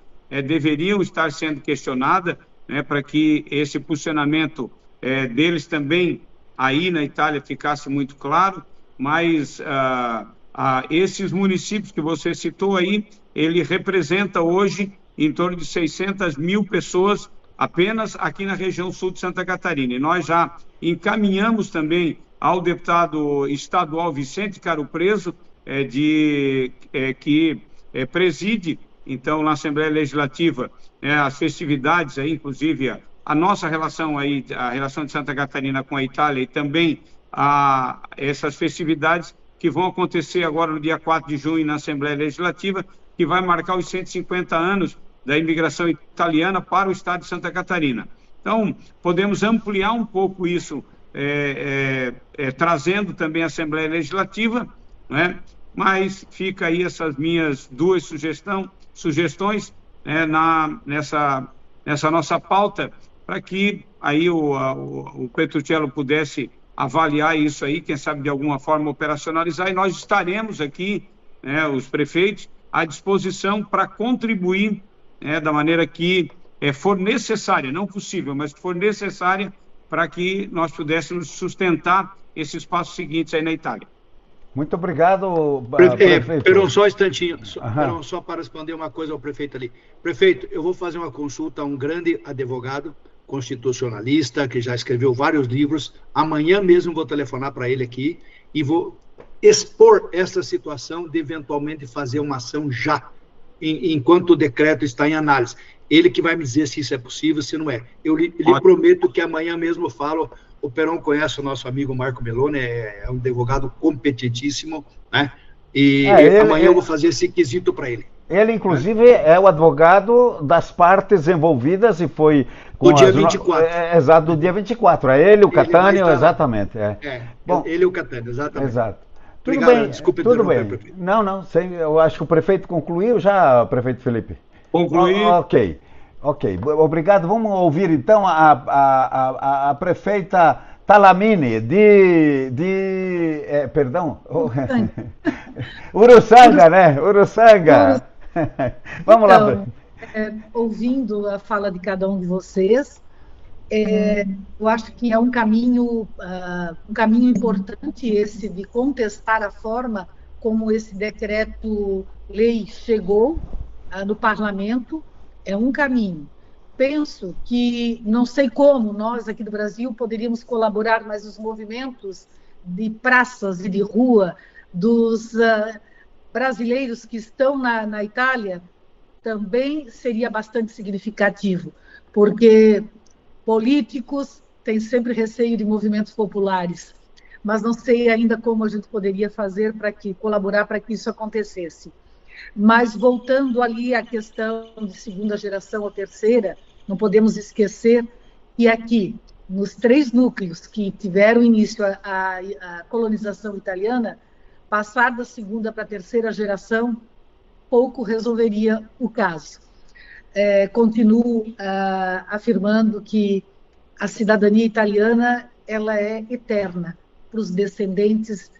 deveriam estar sendo questionadas, né, para que esse posicionamento deles também aí na Itália ficasse muito claro, mas esses municípios que você citou aí, ele representa hoje em torno de 600 mil pessoas apenas aqui na região sul de Santa Catarina. E nós já encaminhamos também ao deputado estadual Vicente Caro Preso, que preside, então, na Assembleia Legislativa, as festividades aí, inclusive a nossa relação aí, a relação de Santa Catarina com a Itália, e também essas festividades que vão acontecer agora no dia 4 de junho na Assembleia Legislativa, que vai marcar os 150 anos da imigração italiana para o estado de Santa Catarina. Então, podemos ampliar um pouco isso, trazendo também a Assembleia Legislativa, né? Mas fica aí essas minhas duas sugestões nessa nossa pauta, para que aí o Petruccello pudesse avaliar isso aí, quem sabe de alguma forma operacionalizar, e nós estaremos aqui, né, os prefeitos, à disposição para contribuir, da maneira que for necessária, não possível, mas que for necessária, para que nós pudéssemos sustentar esses passos seguintes aí na Itália. Muito obrigado, prefeito. Perão, só um instantinho, só para responder uma coisa ao prefeito ali. Prefeito, eu vou fazer uma consulta a um grande advogado constitucionalista, que já escreveu vários livros. Amanhã mesmo vou telefonar para ele aqui e vou expor essa situação de eventualmente fazer uma ação já, enquanto o decreto está em análise. Ele que vai me dizer se isso é possível, se não é. Eu lhe prometo que amanhã mesmo eu falo. O Perão conhece o nosso amigo Marco Meloni, é um advogado competentíssimo, né? E amanhã eu vou fazer esse quesito para ele. Ele, inclusive, é o advogado das partes envolvidas e foi... Do dia 24. Exato, do dia 24. É ele, o Catânio, exatamente. Bom, ele e o Catânio, exatamente. Exato. Obrigado, tudo bem, desculpe tudo bem. Prefeito. Não, eu acho que o prefeito concluiu já, prefeito Felipe. Concluí. Ok, obrigado. Vamos ouvir então a prefeita Talamini perdão? Uruçanga, né? Uruçanga. Vamos lá. Ouvindo a fala de cada um de vocês, eu acho que é um caminho importante esse de contestar a forma como esse decreto-lei chegou no parlamento. É um caminho. Penso que, não sei como, nós aqui do Brasil poderíamos colaborar, mas os movimentos de praças e de rua dos brasileiros que estão na Itália também seria bastante significativo, porque políticos têm sempre receio de movimentos populares, mas não sei ainda como a gente poderia fazer colaborar para que isso acontecesse. Mas voltando ali à questão de segunda geração ou terceira, não podemos esquecer que aqui, nos 3 núcleos que tiveram início a colonização italiana, passar da segunda para a terceira geração pouco resolveria o caso. Continuo afirmando que a cidadania italiana ela é eterna para os descendentes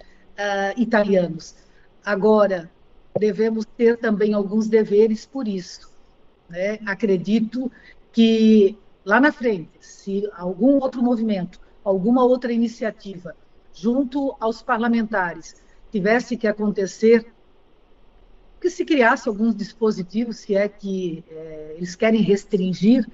italianos. Agora, devemos ter também alguns deveres por isso, né? Acredito que lá na frente, se algum outro movimento, alguma outra iniciativa, junto aos parlamentares, tivesse que acontecer, que se criasse alguns dispositivos, se é que eles querem restringir,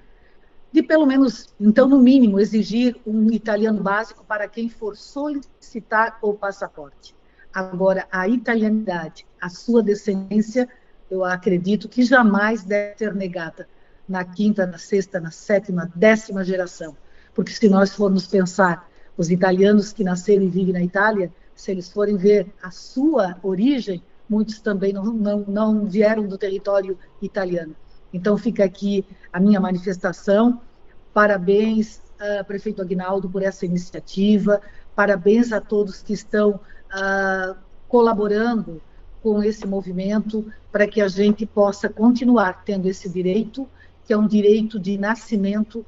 de pelo menos, então, no mínimo, exigir um italiano básico para quem for solicitar o passaporte. Agora, a italianidade, a sua descendência, eu acredito que jamais deve ser negada na quinta, na sexta, na sétima, 10ª geração. Porque se nós formos pensar, os italianos que nasceram e vivem na Itália, se eles forem ver a sua origem, muitos também não vieram do território italiano. Então, fica aqui a minha manifestação. Parabéns, prefeito Aguinaldo, por essa iniciativa. Parabéns a todos que estão colaborando com esse movimento para que a gente possa continuar tendo esse direito, que é um direito de nascimento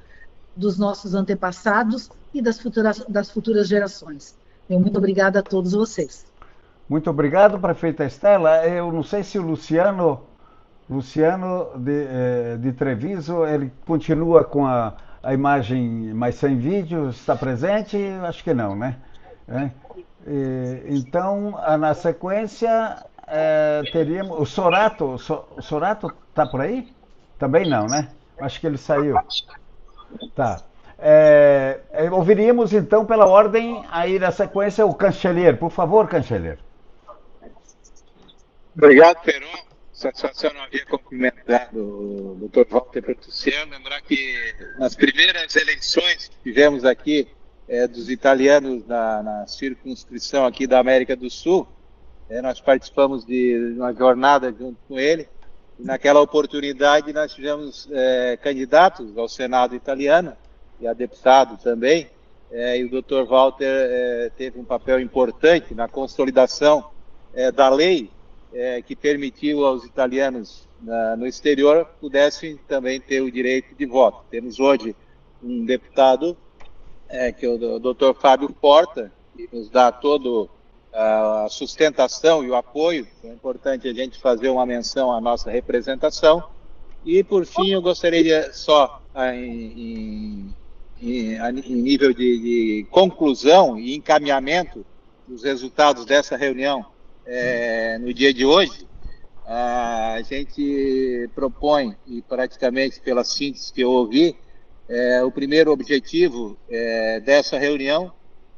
dos nossos antepassados e das futuras gerações. Muito obrigada a todos vocês. Muito obrigado, prefeita Estela. Eu não sei se o Luciano de Treviso, ele continua com a imagem, mas sem vídeo, está presente? Acho que não, né? Então, na sequência, teríamos... O Sorato está por aí? Também não, né? Acho que ele saiu. Tá. Ouviríamos, então, pela ordem, aí na sequência, o Canchelier. Por favor, Canchelier. Obrigado, Peron. Satisfação não havia cumprimentado o Dr. Walter Petrucciello. Lembrar que nas primeiras eleições que tivemos aqui dos italianos na circunscrição aqui da América do Sul, nós participamos de uma jornada junto com ele. E naquela oportunidade nós tivemos candidatos ao Senado italiano e a deputado também. E o Dr. Walter teve um papel importante na consolidação da lei que permitiu aos italianos no exterior pudessem também ter o direito de voto. Temos hoje um deputado, que é o Dr. Fábio Porta, que nos dá toda a sustentação e o apoio. É importante a gente fazer uma menção à nossa representação. E, por fim, eu gostaria só, em nível de conclusão e encaminhamento dos resultados dessa reunião, no dia de hoje, a gente propõe, e praticamente pela síntese que eu ouvi, o primeiro objetivo dessa reunião,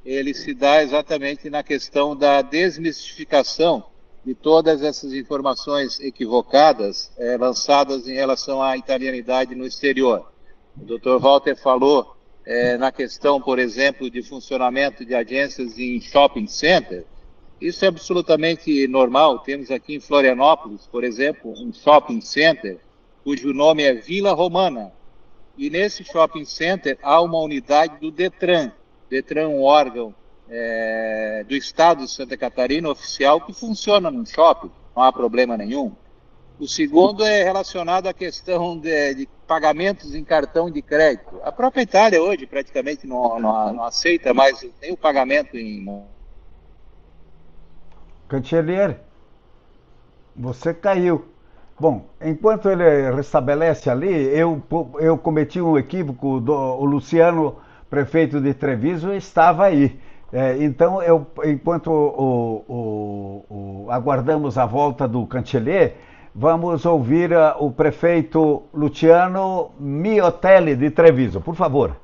ele se dá exatamente na questão da desmistificação de todas essas informações equivocadas lançadas em relação à italianidade no exterior. O Dr. Walter falou na questão, por exemplo, de funcionamento de agências em shopping center. Isso é absolutamente normal. Temos aqui em Florianópolis, por exemplo, um shopping center cujo nome é Vila Romana. E nesse shopping center há uma unidade do Detran. Detran é um órgão do Estado de Santa Catarina oficial que funciona num shopping, não há problema nenhum. O segundo é relacionado à questão de pagamentos em cartão de crédito. A própria Itália hoje praticamente não aceita mais nem o pagamento em... Canchelier, você caiu. Bom, enquanto ele restabelece ali, eu cometi um equívoco. O Luciano, prefeito de Treviso, estava aí. Então, enquanto aguardamos a volta do Canchelier, vamos ouvir o prefeito Luciano Miotelli de Treviso. Por favor.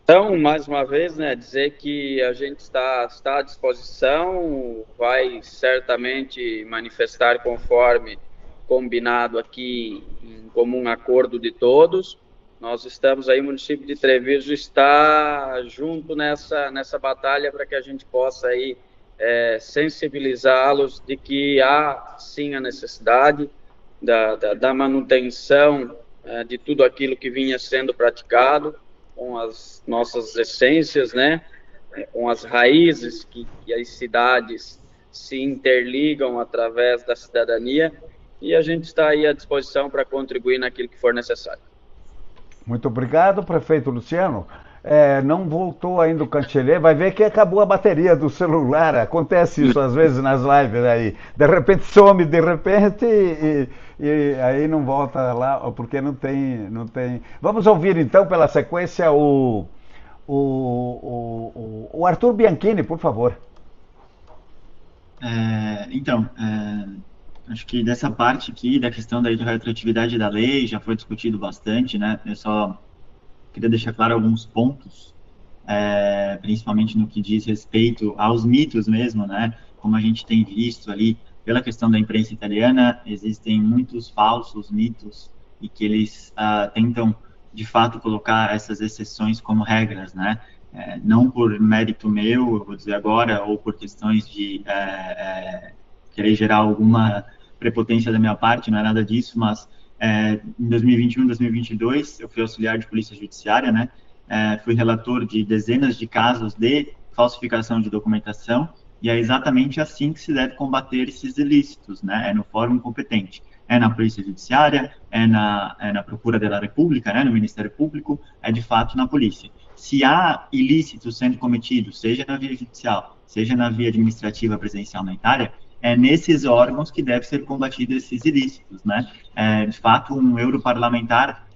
Então, mais uma vez, dizer que a gente está à disposição, vai certamente manifestar conforme combinado aqui em comum acordo de todos. Nós estamos aí, o município de Treviso está junto nessa batalha para que a gente possa aí sensibilizá-los de que há sim a necessidade da manutenção de tudo aquilo que vinha sendo praticado, com as nossas essências, com as raízes que as cidades se interligam através da cidadania, e a gente está aí à disposição para contribuir naquilo que for necessário. Muito obrigado, prefeito Luciano. Não voltou ainda o Cantilê, vai ver que acabou a bateria do celular. Acontece isso às vezes nas lives aí. De repente some, de repente, e aí não volta lá, porque não tem. Vamos ouvir então, pela sequência, o Arthur Bianchini, por favor. Acho que dessa parte aqui, da questão da retroatividade da lei, já foi discutido bastante, né? Eu só queria deixar claro alguns pontos, principalmente no que diz respeito aos mitos mesmo, né? Como a gente tem visto ali, pela questão da imprensa italiana, existem muitos falsos mitos e que eles tentam, de fato, colocar essas exceções como regras, né? Não por mérito meu, eu vou dizer agora, ou por questões de querer gerar alguma prepotência da minha parte, não é nada disso, mas em 2021, 2022, eu fui auxiliar de polícia judiciária, né? Fui relator de dezenas de casos de falsificação de documentação, e é exatamente assim que se deve combater esses ilícitos, né? É no fórum competente. É na polícia judiciária, é na Procura da República, né? No Ministério Público, é de fato na polícia. Se há ilícitos sendo cometidos, seja na via judicial, seja na via administrativa presencial na Itália, é nesses órgãos que deve ser combatido esses ilícitos, né? De fato, um europarlamentar,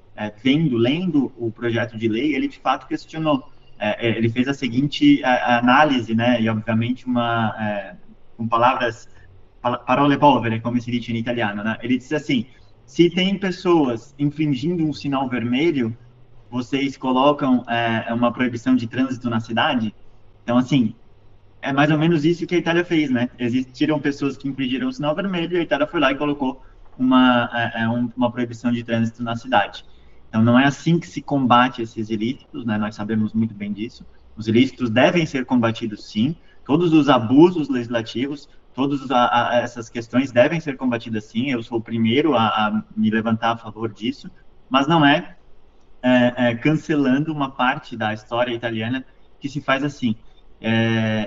lendo o projeto de lei, ele de fato questionou. Ele fez a seguinte análise, né? E obviamente com palavras, parole povere, como se diz em italiano, né? Ele disse assim: se tem pessoas infringindo um sinal vermelho, vocês colocam uma proibição de trânsito na cidade? Então, assim, é mais ou menos isso que a Itália fez, né? Existiram pessoas que infringiram o sinal vermelho e a Itália foi lá e colocou uma proibição de trânsito na cidade. Então, não é assim que se combate esses ilícitos, né? Nós sabemos muito bem disso. Os ilícitos devem ser combatidos, sim. Todos os abusos legislativos, todas essas questões devem ser combatidas, sim. Eu sou o primeiro a me levantar a favor disso, mas não cancelando uma parte da história italiana que se faz assim.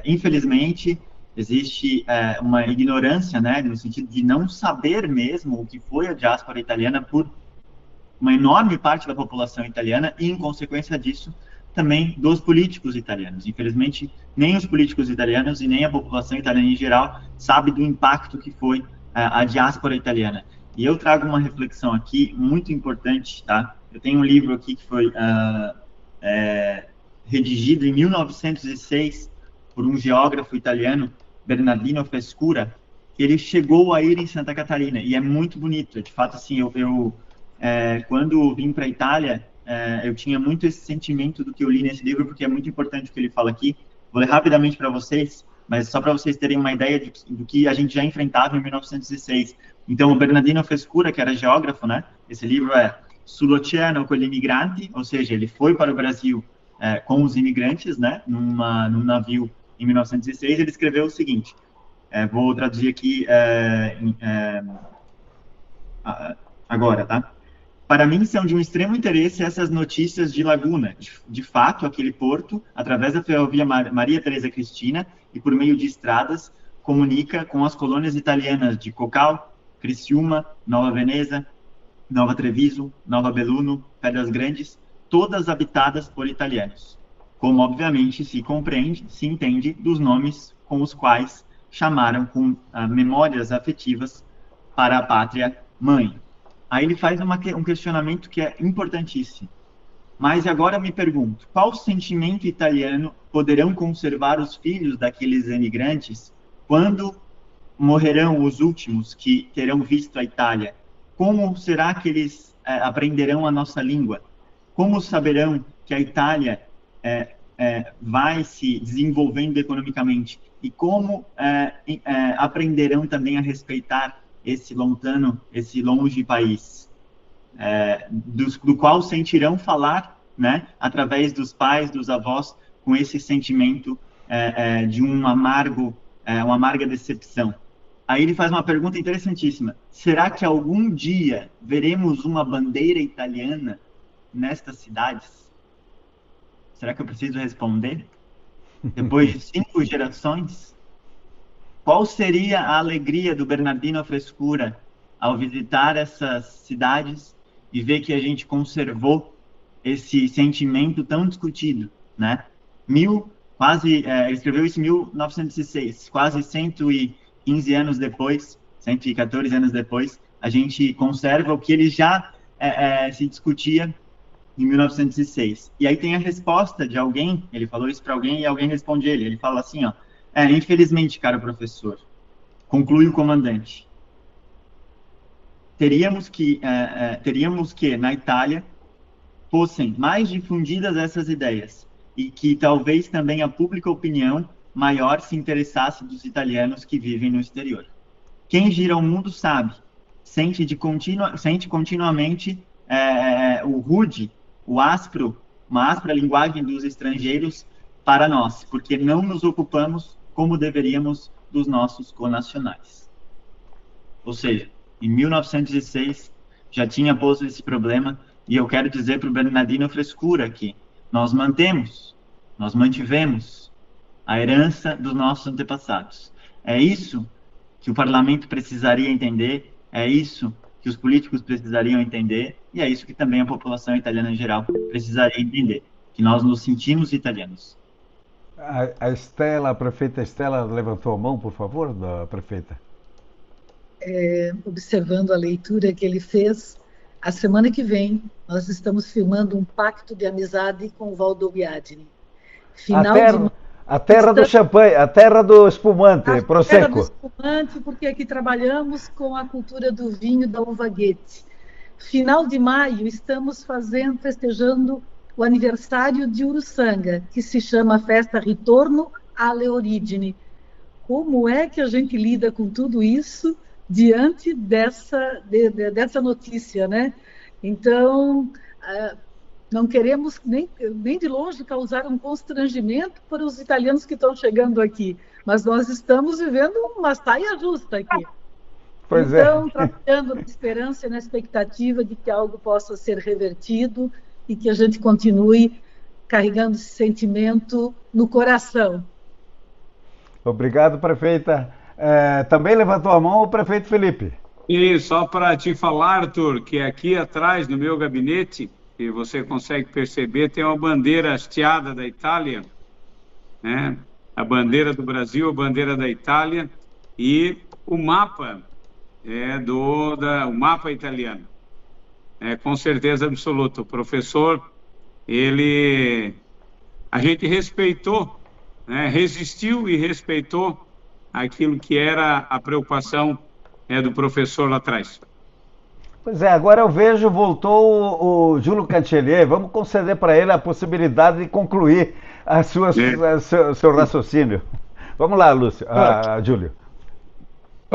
Infelizmente, existe uma ignorância, né, no sentido de não saber mesmo o que foi a diáspora italiana por uma enorme parte da população italiana e, em consequência disso, também dos políticos italianos. Infelizmente, nem os políticos italianos e nem a população italiana em geral sabe do impacto que foi a diáspora italiana. E eu trago uma reflexão aqui muito importante, tá? Eu tenho um livro aqui que foi redigido em 1906 por um geógrafo italiano, Bernardino Pescura, que ele chegou a ir em Santa Catarina, e é muito bonito. De fato, assim, quando vim para a Itália, eu tinha muito esse sentimento do que eu li nesse livro, porque é muito importante o que ele fala aqui. Vou ler rapidamente para vocês, mas só para vocês terem uma ideia do que a gente já enfrentava em 1906. Então, o Bernardino Pescura, que era geógrafo, né? Esse livro é Sull'Oceano con gli Migranti, ou seja, ele foi para o Brasil com os imigrantes, né? Num navio em 1906. Ele escreveu o seguinte, vou traduzir aqui agora, tá? Para mim, são de um extremo interesse essas notícias de Laguna. De fato, aquele porto, através da ferrovia Maria Teresa Cristina e por meio de estradas, comunica com as colônias italianas de Cocal, Criciúma, Nova Veneza, Nova Treviso, Nova Belluno, Pedras Grandes, todas habitadas por italianos. Como, obviamente, se entende dos nomes com os quais chamaram com memórias afetivas para a pátria mãe. Aí ele faz um questionamento que é importantíssimo. Mas agora me pergunto, qual sentimento italiano poderão conservar os filhos daqueles emigrantes quando morrerão os últimos que terão visto a Itália? Como será que eles aprenderão a nossa língua? Como saberão que a Itália vai se desenvolvendo economicamente? E como aprenderão também a respeitar esse longe país, do qual sentirão falar, né, através dos pais, dos avós, com esse sentimento de uma amarga decepção. Aí ele faz uma pergunta interessantíssima: será que algum dia veremos uma bandeira italiana nestas cidades? Será que eu preciso responder? Depois de 5 gerações? Qual seria a alegria do Bernardino Pescura ao visitar essas cidades e ver que a gente conservou esse sentimento tão discutido, né? Ele escreveu isso em 1906, quase 115 anos depois, 114 anos depois, a gente conserva o que ele já se discutia em 1906. E aí tem a resposta de alguém, ele falou isso para alguém e alguém responde ele fala assim, ó, infelizmente, caro professor, conclui o comandante, teríamos que na Itália fossem mais difundidas essas ideias e que talvez também a pública opinião maior se interessasse dos italianos que vivem no exterior. Quem gira o mundo sabe, sente continuamente o rude, uma áspera linguagem dos estrangeiros para nós, porque não nos ocupamos como deveríamos dos nossos connacionais. Ou seja, em 1906 já tinha posto esse problema, e eu quero dizer para o Bernardino Frescura que nós mantivemos a herança dos nossos antepassados. É isso que o parlamento precisaria entender, é isso que os políticos precisariam entender, e é isso que também a população italiana em geral precisaria entender, que nós nos sentimos italianos. A prefeita Estela levantou a mão, por favor, da prefeita. Observando a leitura que ele fez, a semana que vem nós estamos firmando um pacto de amizade com o Valdo Biagini. A terra do champanhe, a terra do espumante, Prosecco. A terra do espumante, porque aqui trabalhamos com a cultura do vinho da uva Goethe. Final de maio estamos festejando o aniversário de Uruçanga, que se chama Festa Ritorno alle Origini. Como é que a gente lida com tudo isso diante dessa notícia, né? Então, não queremos nem de longe causar um constrangimento para os italianos que estão chegando aqui, mas nós estamos vivendo uma saia justa aqui. Então, trabalhando na esperança e na expectativa de que algo possa ser revertido e que a gente continue carregando esse sentimento no coração. Obrigado, prefeita. Também levantou a mão o prefeito Felipe. E só para te falar, Arthur, que aqui atrás, no meu gabinete, que você consegue perceber, tem uma bandeira hasteada da Itália, né? A bandeira do Brasil, a bandeira da Itália e o mapa o mapa italiano. Com certeza absoluta. O professor, a gente respeitou, né? Resistiu e respeitou aquilo que era a preocupação do professor lá atrás. Pois é, agora eu vejo, voltou o Júlio Cancellier, vamos conceder para ele a possibilidade de concluir seu raciocínio. Vamos lá, Lúcio, Júlio.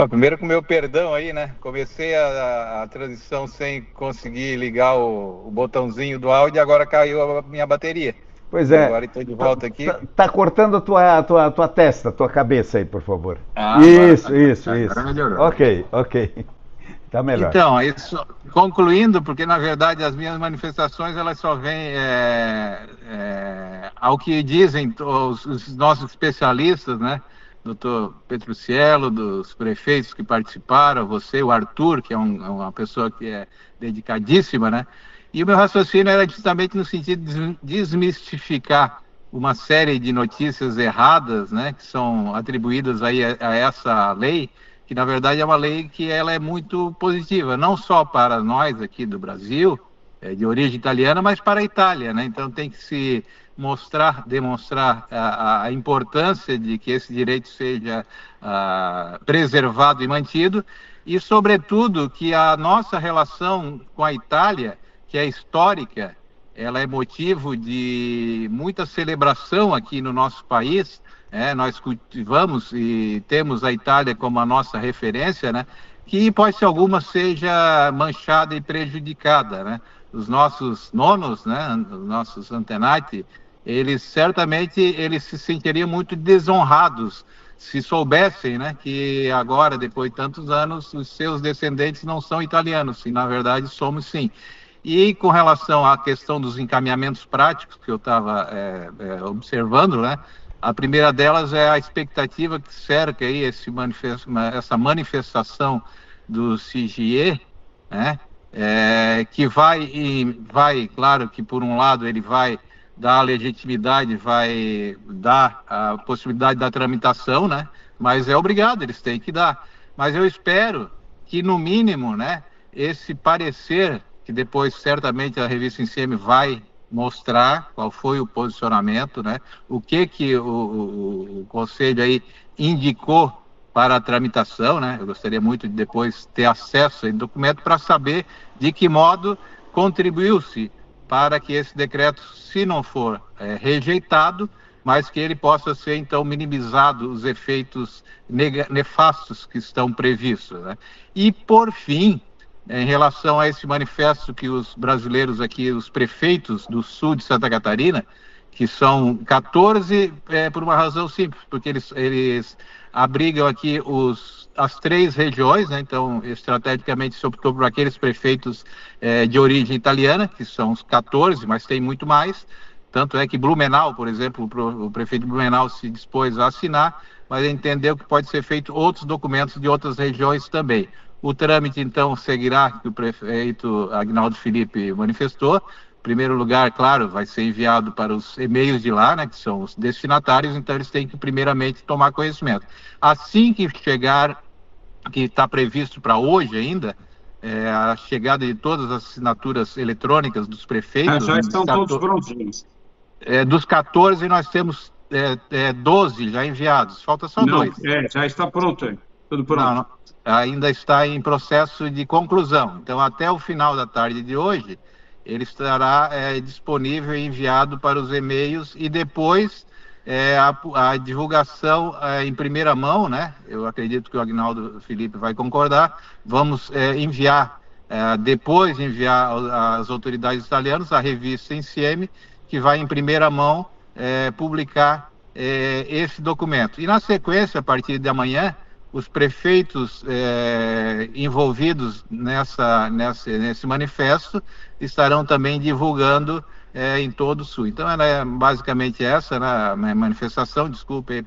Primeiro com o meu perdão aí, né? Comecei a transição sem conseguir ligar o botãozinho do áudio e agora caiu a minha bateria. Pois é. Agora estou de volta aqui. Tá cortando a tua testa, tua cabeça aí, por favor. Isso. Agora melhorou. Ok. Tá melhor. Então, isso, concluindo, porque na verdade as minhas manifestações elas só vêm ao que dizem os nossos especialistas, né? Doutor Petrucciello, dos prefeitos que participaram, você, o Arthur, que é uma pessoa que é dedicadíssima, né? E o meu raciocínio era justamente no sentido de desmistificar uma série de notícias erradas, né, que são atribuídas aí a essa lei, que na verdade é uma lei que ela é muito positiva, não só para nós aqui do Brasil, de origem italiana, mas para a Itália, né? Então tem que se demonstrar a importância de que esse direito seja preservado e mantido, e sobretudo que a nossa relação com a Itália, que é histórica, ela é motivo de muita celebração aqui no nosso país. Nós cultivamos e temos a Itália como a nossa referência, né? Que pode ser alguma seja manchada e prejudicada, né? Os nossos nonos, né? Os nossos antenati, eles certamente se sentiriam muito desonrados se soubessem, né, que agora, depois de tantos anos, os seus descendentes não são italianos, e na verdade somos sim. E com relação à questão dos encaminhamentos práticos que eu estava observando, né, a primeira delas é a expectativa que cerca aí essa manifestação do CGE, né, que vai, claro que por um lado ele vai dar legitimidade, vai dar a possibilidade da tramitação, né? Mas é obrigado, eles têm que dar. Mas eu espero que, no mínimo, né, esse parecer, que depois certamente a revista Inseme vai mostrar qual foi o posicionamento, né, o que o Conselho aí indicou para a tramitação, né? Eu gostaria muito de depois ter acesso a esse documento para saber de que modo contribuiu-se para que esse decreto, se não for rejeitado, mas que ele possa ser, então, minimizado os efeitos nefastos que estão previstos, né? E, por fim, em relação a esse manifesto que os brasileiros aqui, os prefeitos do sul de Santa Catarina, que são 14, por uma razão simples, porque eles abrigam aqui as 3 regiões, né? Então, estrategicamente, se optou por aqueles prefeitos de origem italiana, que são os 14, mas tem muito mais. Tanto é que Blumenau, por exemplo, o prefeito de Blumenau se dispôs a assinar, mas entendeu que pode ser feito outros documentos de outras regiões também. O trâmite, então, seguirá, que o prefeito Aguinaldo Felipe manifestou. Em primeiro lugar, claro, vai ser enviado para os e-mails de lá, né, que são os destinatários, então eles têm que primeiramente tomar conhecimento. Assim que chegar, que está previsto para hoje ainda, a chegada de todas as assinaturas eletrônicas dos prefeitos... já estão todos prontos. Dos 14, nós temos 12 já enviados, falta só 2. Já está pronto, tudo pronto. Não, ainda está em processo de conclusão. Então, até o final da tarde de hoje, ele estará disponível e enviado para os e-mails, e depois a divulgação em primeira mão, né? Eu acredito que o Aguinaldo Felipe vai concordar. Vamos depois enviar às autoridades italianas a revista Insieme, que vai em primeira mão publicar esse documento. E na sequência, a partir de amanhã, os prefeitos envolvidos nesse manifesto estarão também divulgando em todo o Sul. Então, ela é basicamente essa, né, a manifestação. Desculpe aí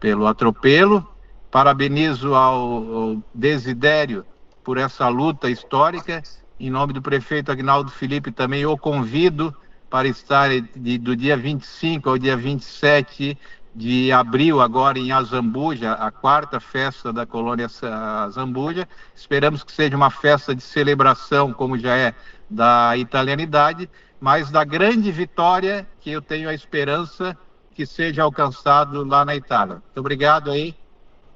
pelo atropelo. Parabenizo ao Desidério por essa luta histórica. Em nome do prefeito Aguinaldo Felipe, também o convido para estar do dia 25 ao dia 27 de abril, agora em Azambuja, a 4ª festa da colônia Azambuja. Esperamos que seja uma festa de celebração, como já é da italianidade, mas da grande vitória que eu tenho a esperança que seja alcançado lá na Itália. Muito obrigado aí,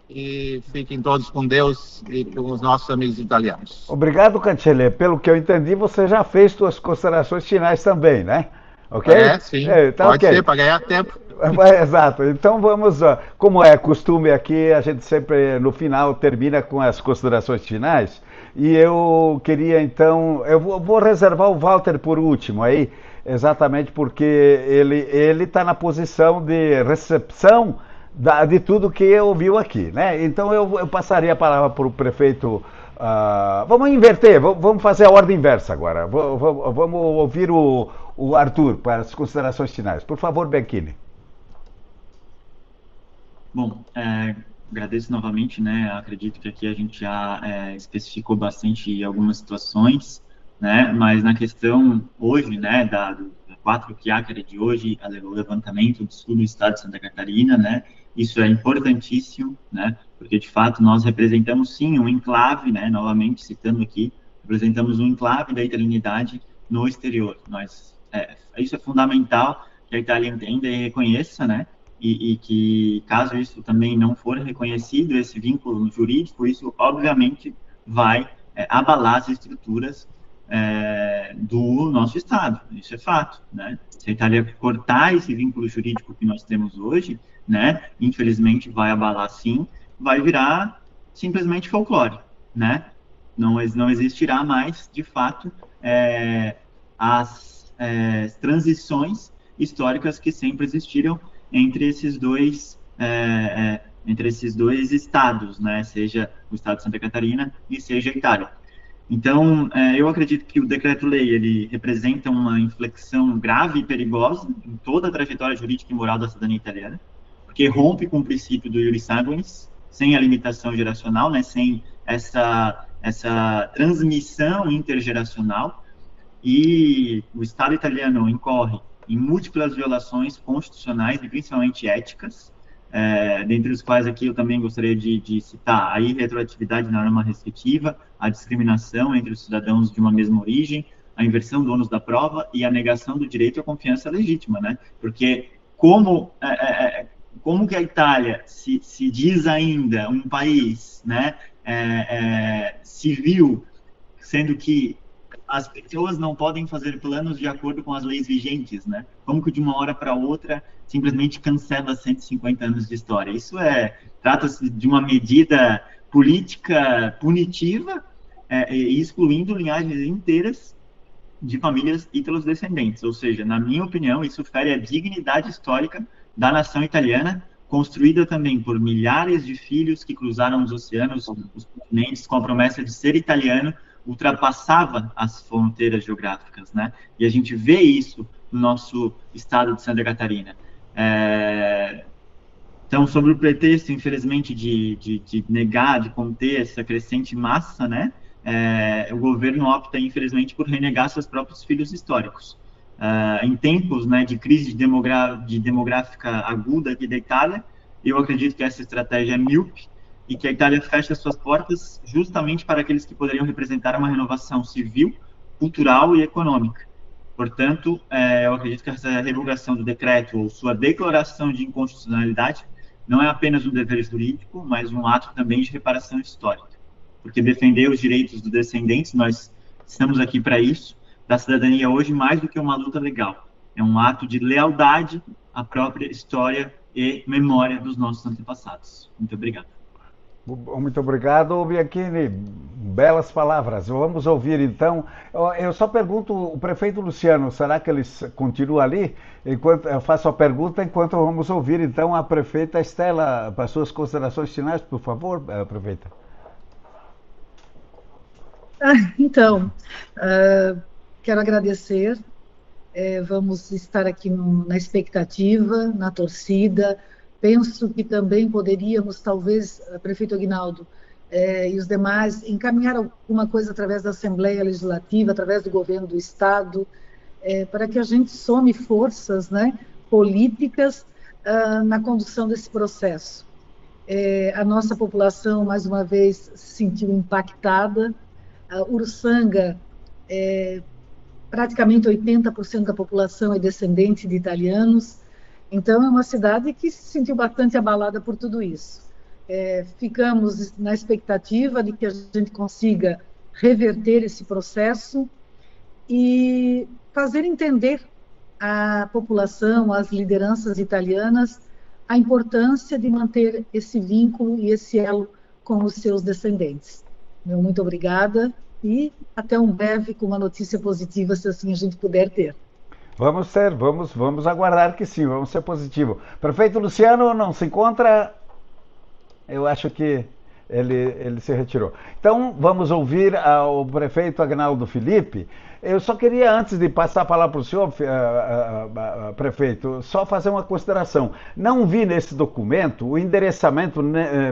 e fiquem todos com Deus e com os nossos amigos italianos. Obrigado, Cancelliere. Pelo que eu entendi, você já fez suas considerações finais também, né? Ok? Sim. Então, pode ser, para ganhar tempo. Exato. Então vamos, como é costume aqui, a gente sempre no final termina com as considerações finais. E eu queria então, eu vou reservar o Walter por último aí, exatamente porque ele está na posição de recepção de tudo que ouviu aqui, né? Então eu passaria a palavra para o prefeito. Vamos inverter, vamos fazer a ordem inversa agora. Vamos ouvir o Arthur para as considerações finais. Por favor, Bianchini. Bom, agradeço novamente, né? Acredito que aqui a gente já especificou bastante algumas situações, né? Mas na questão hoje, né, da 4 Chiacchiere de hoje, o levantamento do sul do estado de Santa Catarina, né? Isso é importantíssimo, né? Porque de fato nós representamos sim um enclave, né? Novamente citando aqui, representamos um enclave da italianidade no exterior. Isso é fundamental que a Itália entenda e reconheça, né? E que, caso isso também não for reconhecido, esse vínculo jurídico, isso obviamente vai abalar as estruturas do nosso Estado. Isso é fato, né? Se a Itália cortar esse vínculo jurídico que nós temos hoje, né? Infelizmente vai abalar sim, vai virar simplesmente folclore, né? Não existirá mais, de fato, as transições históricas que sempre existiram entre esses dois estados, né? Seja o estado de Santa Catarina e seja a Itália. Então, eu acredito que o decreto-lei ele representa uma inflexão grave e perigosa em toda a trajetória jurídica e moral da cidadania italiana, porque rompe com o princípio do iuris sanguinis, sem a limitação geracional, né? Sem essa essa transmissão intergeracional, e o Estado italiano incorre em múltiplas violações constitucionais e principalmente éticas, dentre os quais aqui eu também gostaria de citar a irretroatividade na norma restritiva, a discriminação entre os cidadãos de uma mesma origem, a inversão do ônus da prova e a negação do direito à confiança legítima, né? Porque como que a Itália se diz ainda um país, né, civil, sendo que as pessoas não podem fazer planos de acordo com as leis vigentes, né? Como que de uma hora para outra simplesmente cancela 150 anos de história? Isso trata-se de uma medida política punitiva, excluindo linhagens inteiras de famílias ítalo-descendentes. Ou seja, na minha opinião, isso fere a dignidade histórica da nação italiana, construída também por milhares de filhos que cruzaram os oceanos, os continentes, com a promessa de ser italiano, ultrapassava as fronteiras geográficas, né? E a gente vê isso no nosso estado de Santa Catarina. Então, sobre o pretexto, infelizmente, de negar, de conter essa crescente massa, né? O governo opta, infelizmente, por renegar seus próprios filhos históricos. Em tempos, né, de crise demográfica aguda aqui da Itália, eu acredito que essa estratégia é míope, e que a Itália fecha suas portas justamente para aqueles que poderiam representar uma renovação civil, cultural e econômica. Portanto, eu acredito que essa revogação do decreto ou sua declaração de inconstitucionalidade não é apenas um dever jurídico, mas um ato também de reparação histórica. Porque defender os direitos dos descendentes, nós estamos aqui para isso, da cidadania hoje, mais do que uma luta legal. É um ato de lealdade à própria história e memória dos nossos antepassados. Muito obrigado. Muito obrigado, Bianchini. Belas palavras. Vamos ouvir, então. Eu só pergunto, o prefeito Luciano, será que ele continua ali? Eu faço a pergunta enquanto vamos ouvir, então, a prefeita Estela, para suas considerações finais, por favor, prefeita. Então, quero agradecer. Vamos estar aqui na expectativa, na torcida. Penso que também poderíamos, talvez, prefeito Aguinaldo e os demais, encaminhar alguma coisa através da Assembleia Legislativa, através do governo do Estado, para que a gente some forças, né, políticas na condução desse processo. A nossa população, mais uma vez, se sentiu impactada. Uruçanga, praticamente 80% da população é descendente de italianos. Então, é uma cidade que se sentiu bastante abalada por tudo isso. Ficamos na expectativa de que a gente consiga reverter esse processo e fazer entender à população, às lideranças italianas, a importância de manter esse vínculo e esse elo com os seus descendentes. Muito obrigada e até um breve com uma notícia positiva, se assim a gente puder ter. Vamos aguardar que sim, vamos ser positivo. Prefeito Luciano não se encontra? Eu acho que ele se retirou. Então, vamos ouvir o prefeito Aguinaldo Felipe. Eu só queria, antes de passar a palavra para o senhor, prefeito, só fazer uma consideração. Não vi nesse documento o endereçamento,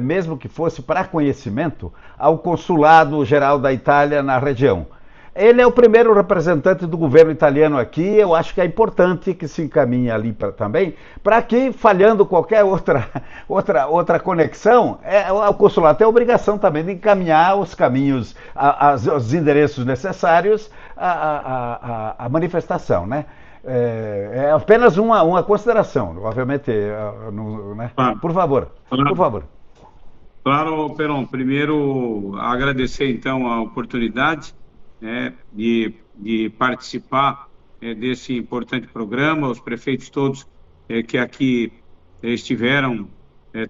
mesmo que fosse para conhecimento, ao Consulado-Geral da Itália na região. Ele é o primeiro representante do governo italiano aqui, eu acho que é importante que se encaminhe ali também, para que, falhando qualquer outra conexão, o consulado tem a obrigação também de encaminhar os caminhos, os endereços necessários à manifestação, né? É apenas uma consideração, obviamente, né? Claro. Por favor. Claro, Peron, primeiro agradecer então a oportunidade, né, de participar desse importante programa, os prefeitos todos que aqui estiveram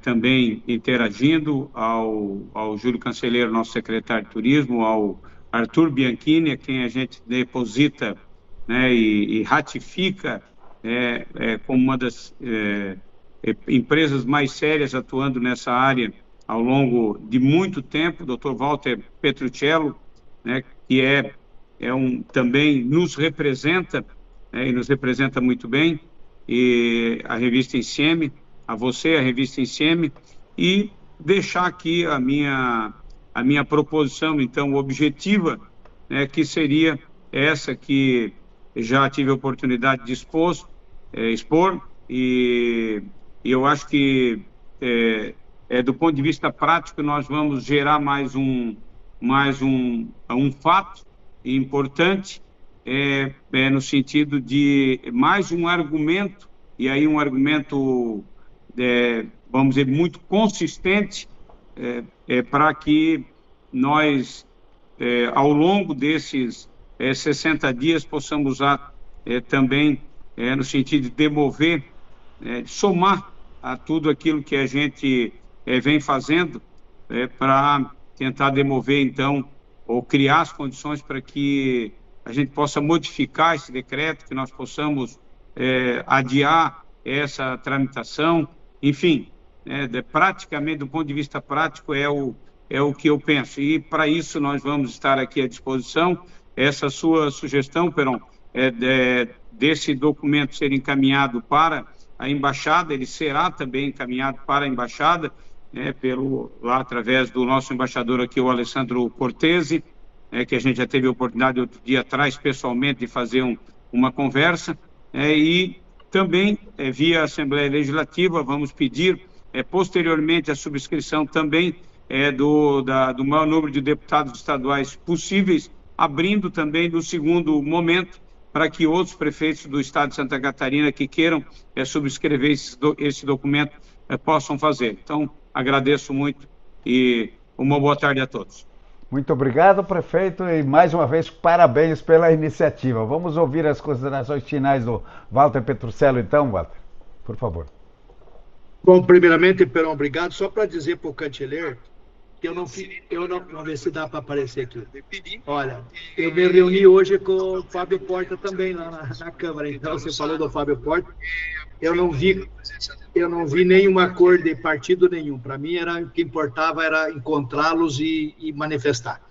também interagindo, ao Júlio Cancelheiro, nosso secretário de Turismo, ao Arthur Bianchini, a quem a gente deposita, né, e ratifica como uma das empresas mais sérias atuando nessa área ao longo de muito tempo, Dr. Walter Petruccello, né, que também nos representa, e nos representa muito bem, e a revista Insieme, a você, a revista Insieme, e deixar aqui a minha a minha proposição, então, objetiva, né, que seria essa que já tive a oportunidade de expor, e eu acho que, do ponto de vista prático, nós vamos gerar mais um fato importante, no sentido de mais um argumento, e aí um argumento, vamos dizer, muito consistente, para que nós, ao longo desses 60 dias, possamos usar também, no sentido de demover, de somar a tudo aquilo que a gente vem fazendo, para tentar demover, então, ou criar as condições para que a gente possa modificar esse decreto, que nós possamos adiar essa tramitação, enfim, praticamente, do ponto de vista prático, é o que eu penso. E, para isso, nós vamos estar aqui à disposição. Essa sua sugestão, Peron, desse documento ser encaminhado para a embaixada, ele será também encaminhado para a embaixada, lá através do nosso embaixador aqui, o Alessandro Cortese, que a gente já teve a oportunidade outro dia atrás, pessoalmente, de fazer uma conversa, e também, via Assembleia Legislativa, vamos pedir, posteriormente, a subscrição também do maior número de deputados estaduais possíveis, abrindo também, no segundo momento, para que outros prefeitos do estado de Santa Catarina que queiram subscrever esse documento possam fazer. Então, agradeço muito e uma boa tarde a todos. Muito obrigado, prefeito, e mais uma vez parabéns pela iniciativa. Vamos ouvir as considerações finais do Walter Petruccello, então, Walter, por favor. Bom, primeiramente, Perão, obrigado. Só para dizer para o Cantileiro que eu não, vamos ver se dá para aparecer aqui. Olha, eu me reuni hoje com o Fábio Porta também lá na Câmara, então você falou do Fábio Porta. Eu não vi nenhuma cor de partido nenhum. Para mim, o que importava era encontrá-los e manifestar.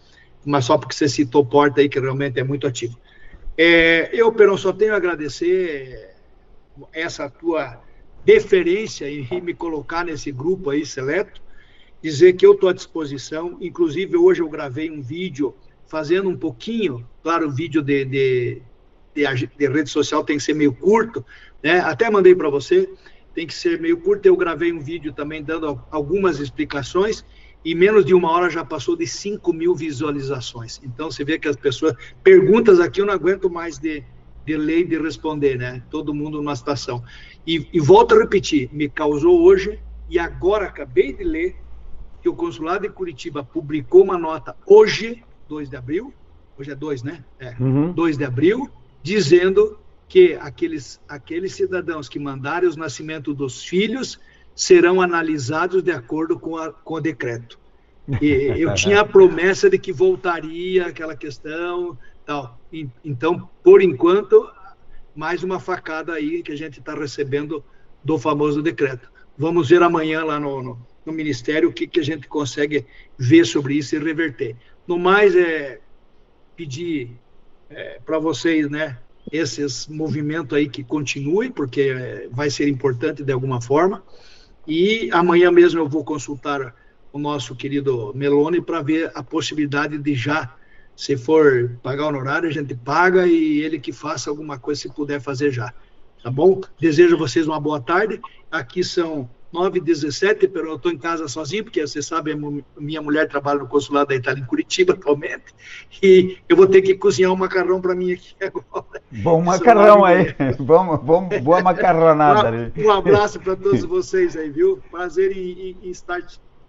Mas só porque você citou Porta aí, que realmente é muito ativo. Eu, Perão, só tenho a agradecer essa tua deferência em me colocar nesse grupo aí seleto, dizer que eu estou à disposição. Inclusive, hoje eu gravei um vídeo fazendo um pouquinho, claro, o vídeo de rede social tem que ser meio curto, né? Até mandei para você, tem que ser meio curto. Eu gravei um vídeo também dando algumas explicações e menos de uma hora já passou de 5.000 visualizações. Então você vê que as pessoas, perguntas aqui eu não aguento mais de ler e de responder, né? Todo mundo numa situação. E volto a repetir, me causou hoje, e agora acabei de ler, que o Consulado de Curitiba publicou uma nota hoje, 2 de abril, hoje é 2, né? 2 de abril, dizendo que aqueles cidadãos que mandarem os nascimentos dos filhos serão analisados de acordo com o decreto. E eu tinha a promessa de que voltaria aquela questão, tal. Então, por enquanto, mais uma facada aí que a gente está recebendo do famoso decreto. Vamos ver amanhã lá no Ministério o que a gente consegue ver sobre isso e reverter. No mais, pedir para vocês, né, esses movimentos aí que continuem, porque vai ser importante de alguma forma. E amanhã mesmo eu vou consultar o nosso querido Meloni para ver a possibilidade de já, se for pagar honorário, a gente paga e ele que faça alguma coisa se puder fazer já. Tá bom? Desejo a vocês uma boa tarde. Aqui são 9h17, pero eu estou em casa sozinho, porque você sabe, minha mulher trabalha no consulado da Itália em Curitiba atualmente, e eu vou ter que cozinhar um macarrão para mim aqui agora. Bom macarrão aí, boa macarronada ali. Um abraço para todos vocês aí, viu? Prazer em estar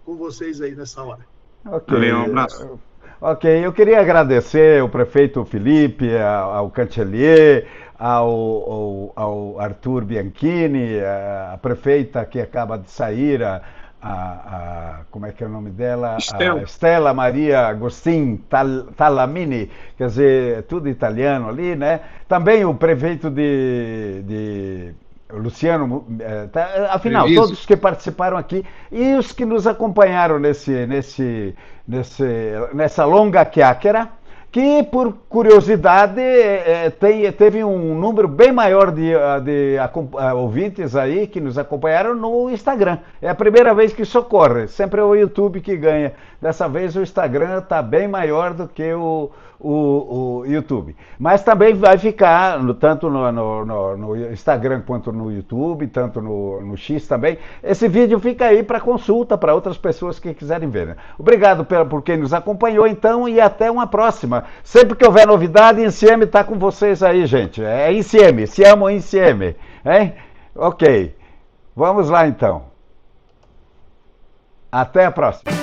com vocês aí nessa hora. Ok, um abraço. Ok, eu queria agradecer ao prefeito Felipe, ao Cancellier, ao Arthur Bianchini, a prefeita que acaba de sair, como é que é o nome dela? Stella Maria Agostin Talamini, quer dizer, tudo italiano ali, né? Também o prefeito de Luciano, afinal, todos que participaram aqui e os que nos acompanharam nessa longa chiacchiera, que, por curiosidade, teve um número bem maior de ouvintes aí que nos acompanharam no Instagram. É a primeira vez que isso ocorre. Sempre é o YouTube que ganha. Dessa vez o Instagram está bem maior do que o YouTube. Mas também vai ficar, tanto no Instagram quanto no YouTube, tanto no X também. Esse vídeo fica aí para consulta para outras pessoas que quiserem ver. Né? Obrigado por quem nos acompanhou, então, e até uma próxima. Sempre que houver novidade, Insieme está com vocês aí, gente. É Insieme, se amam Insieme. Hein? Ok. Vamos lá, então. Até a próxima.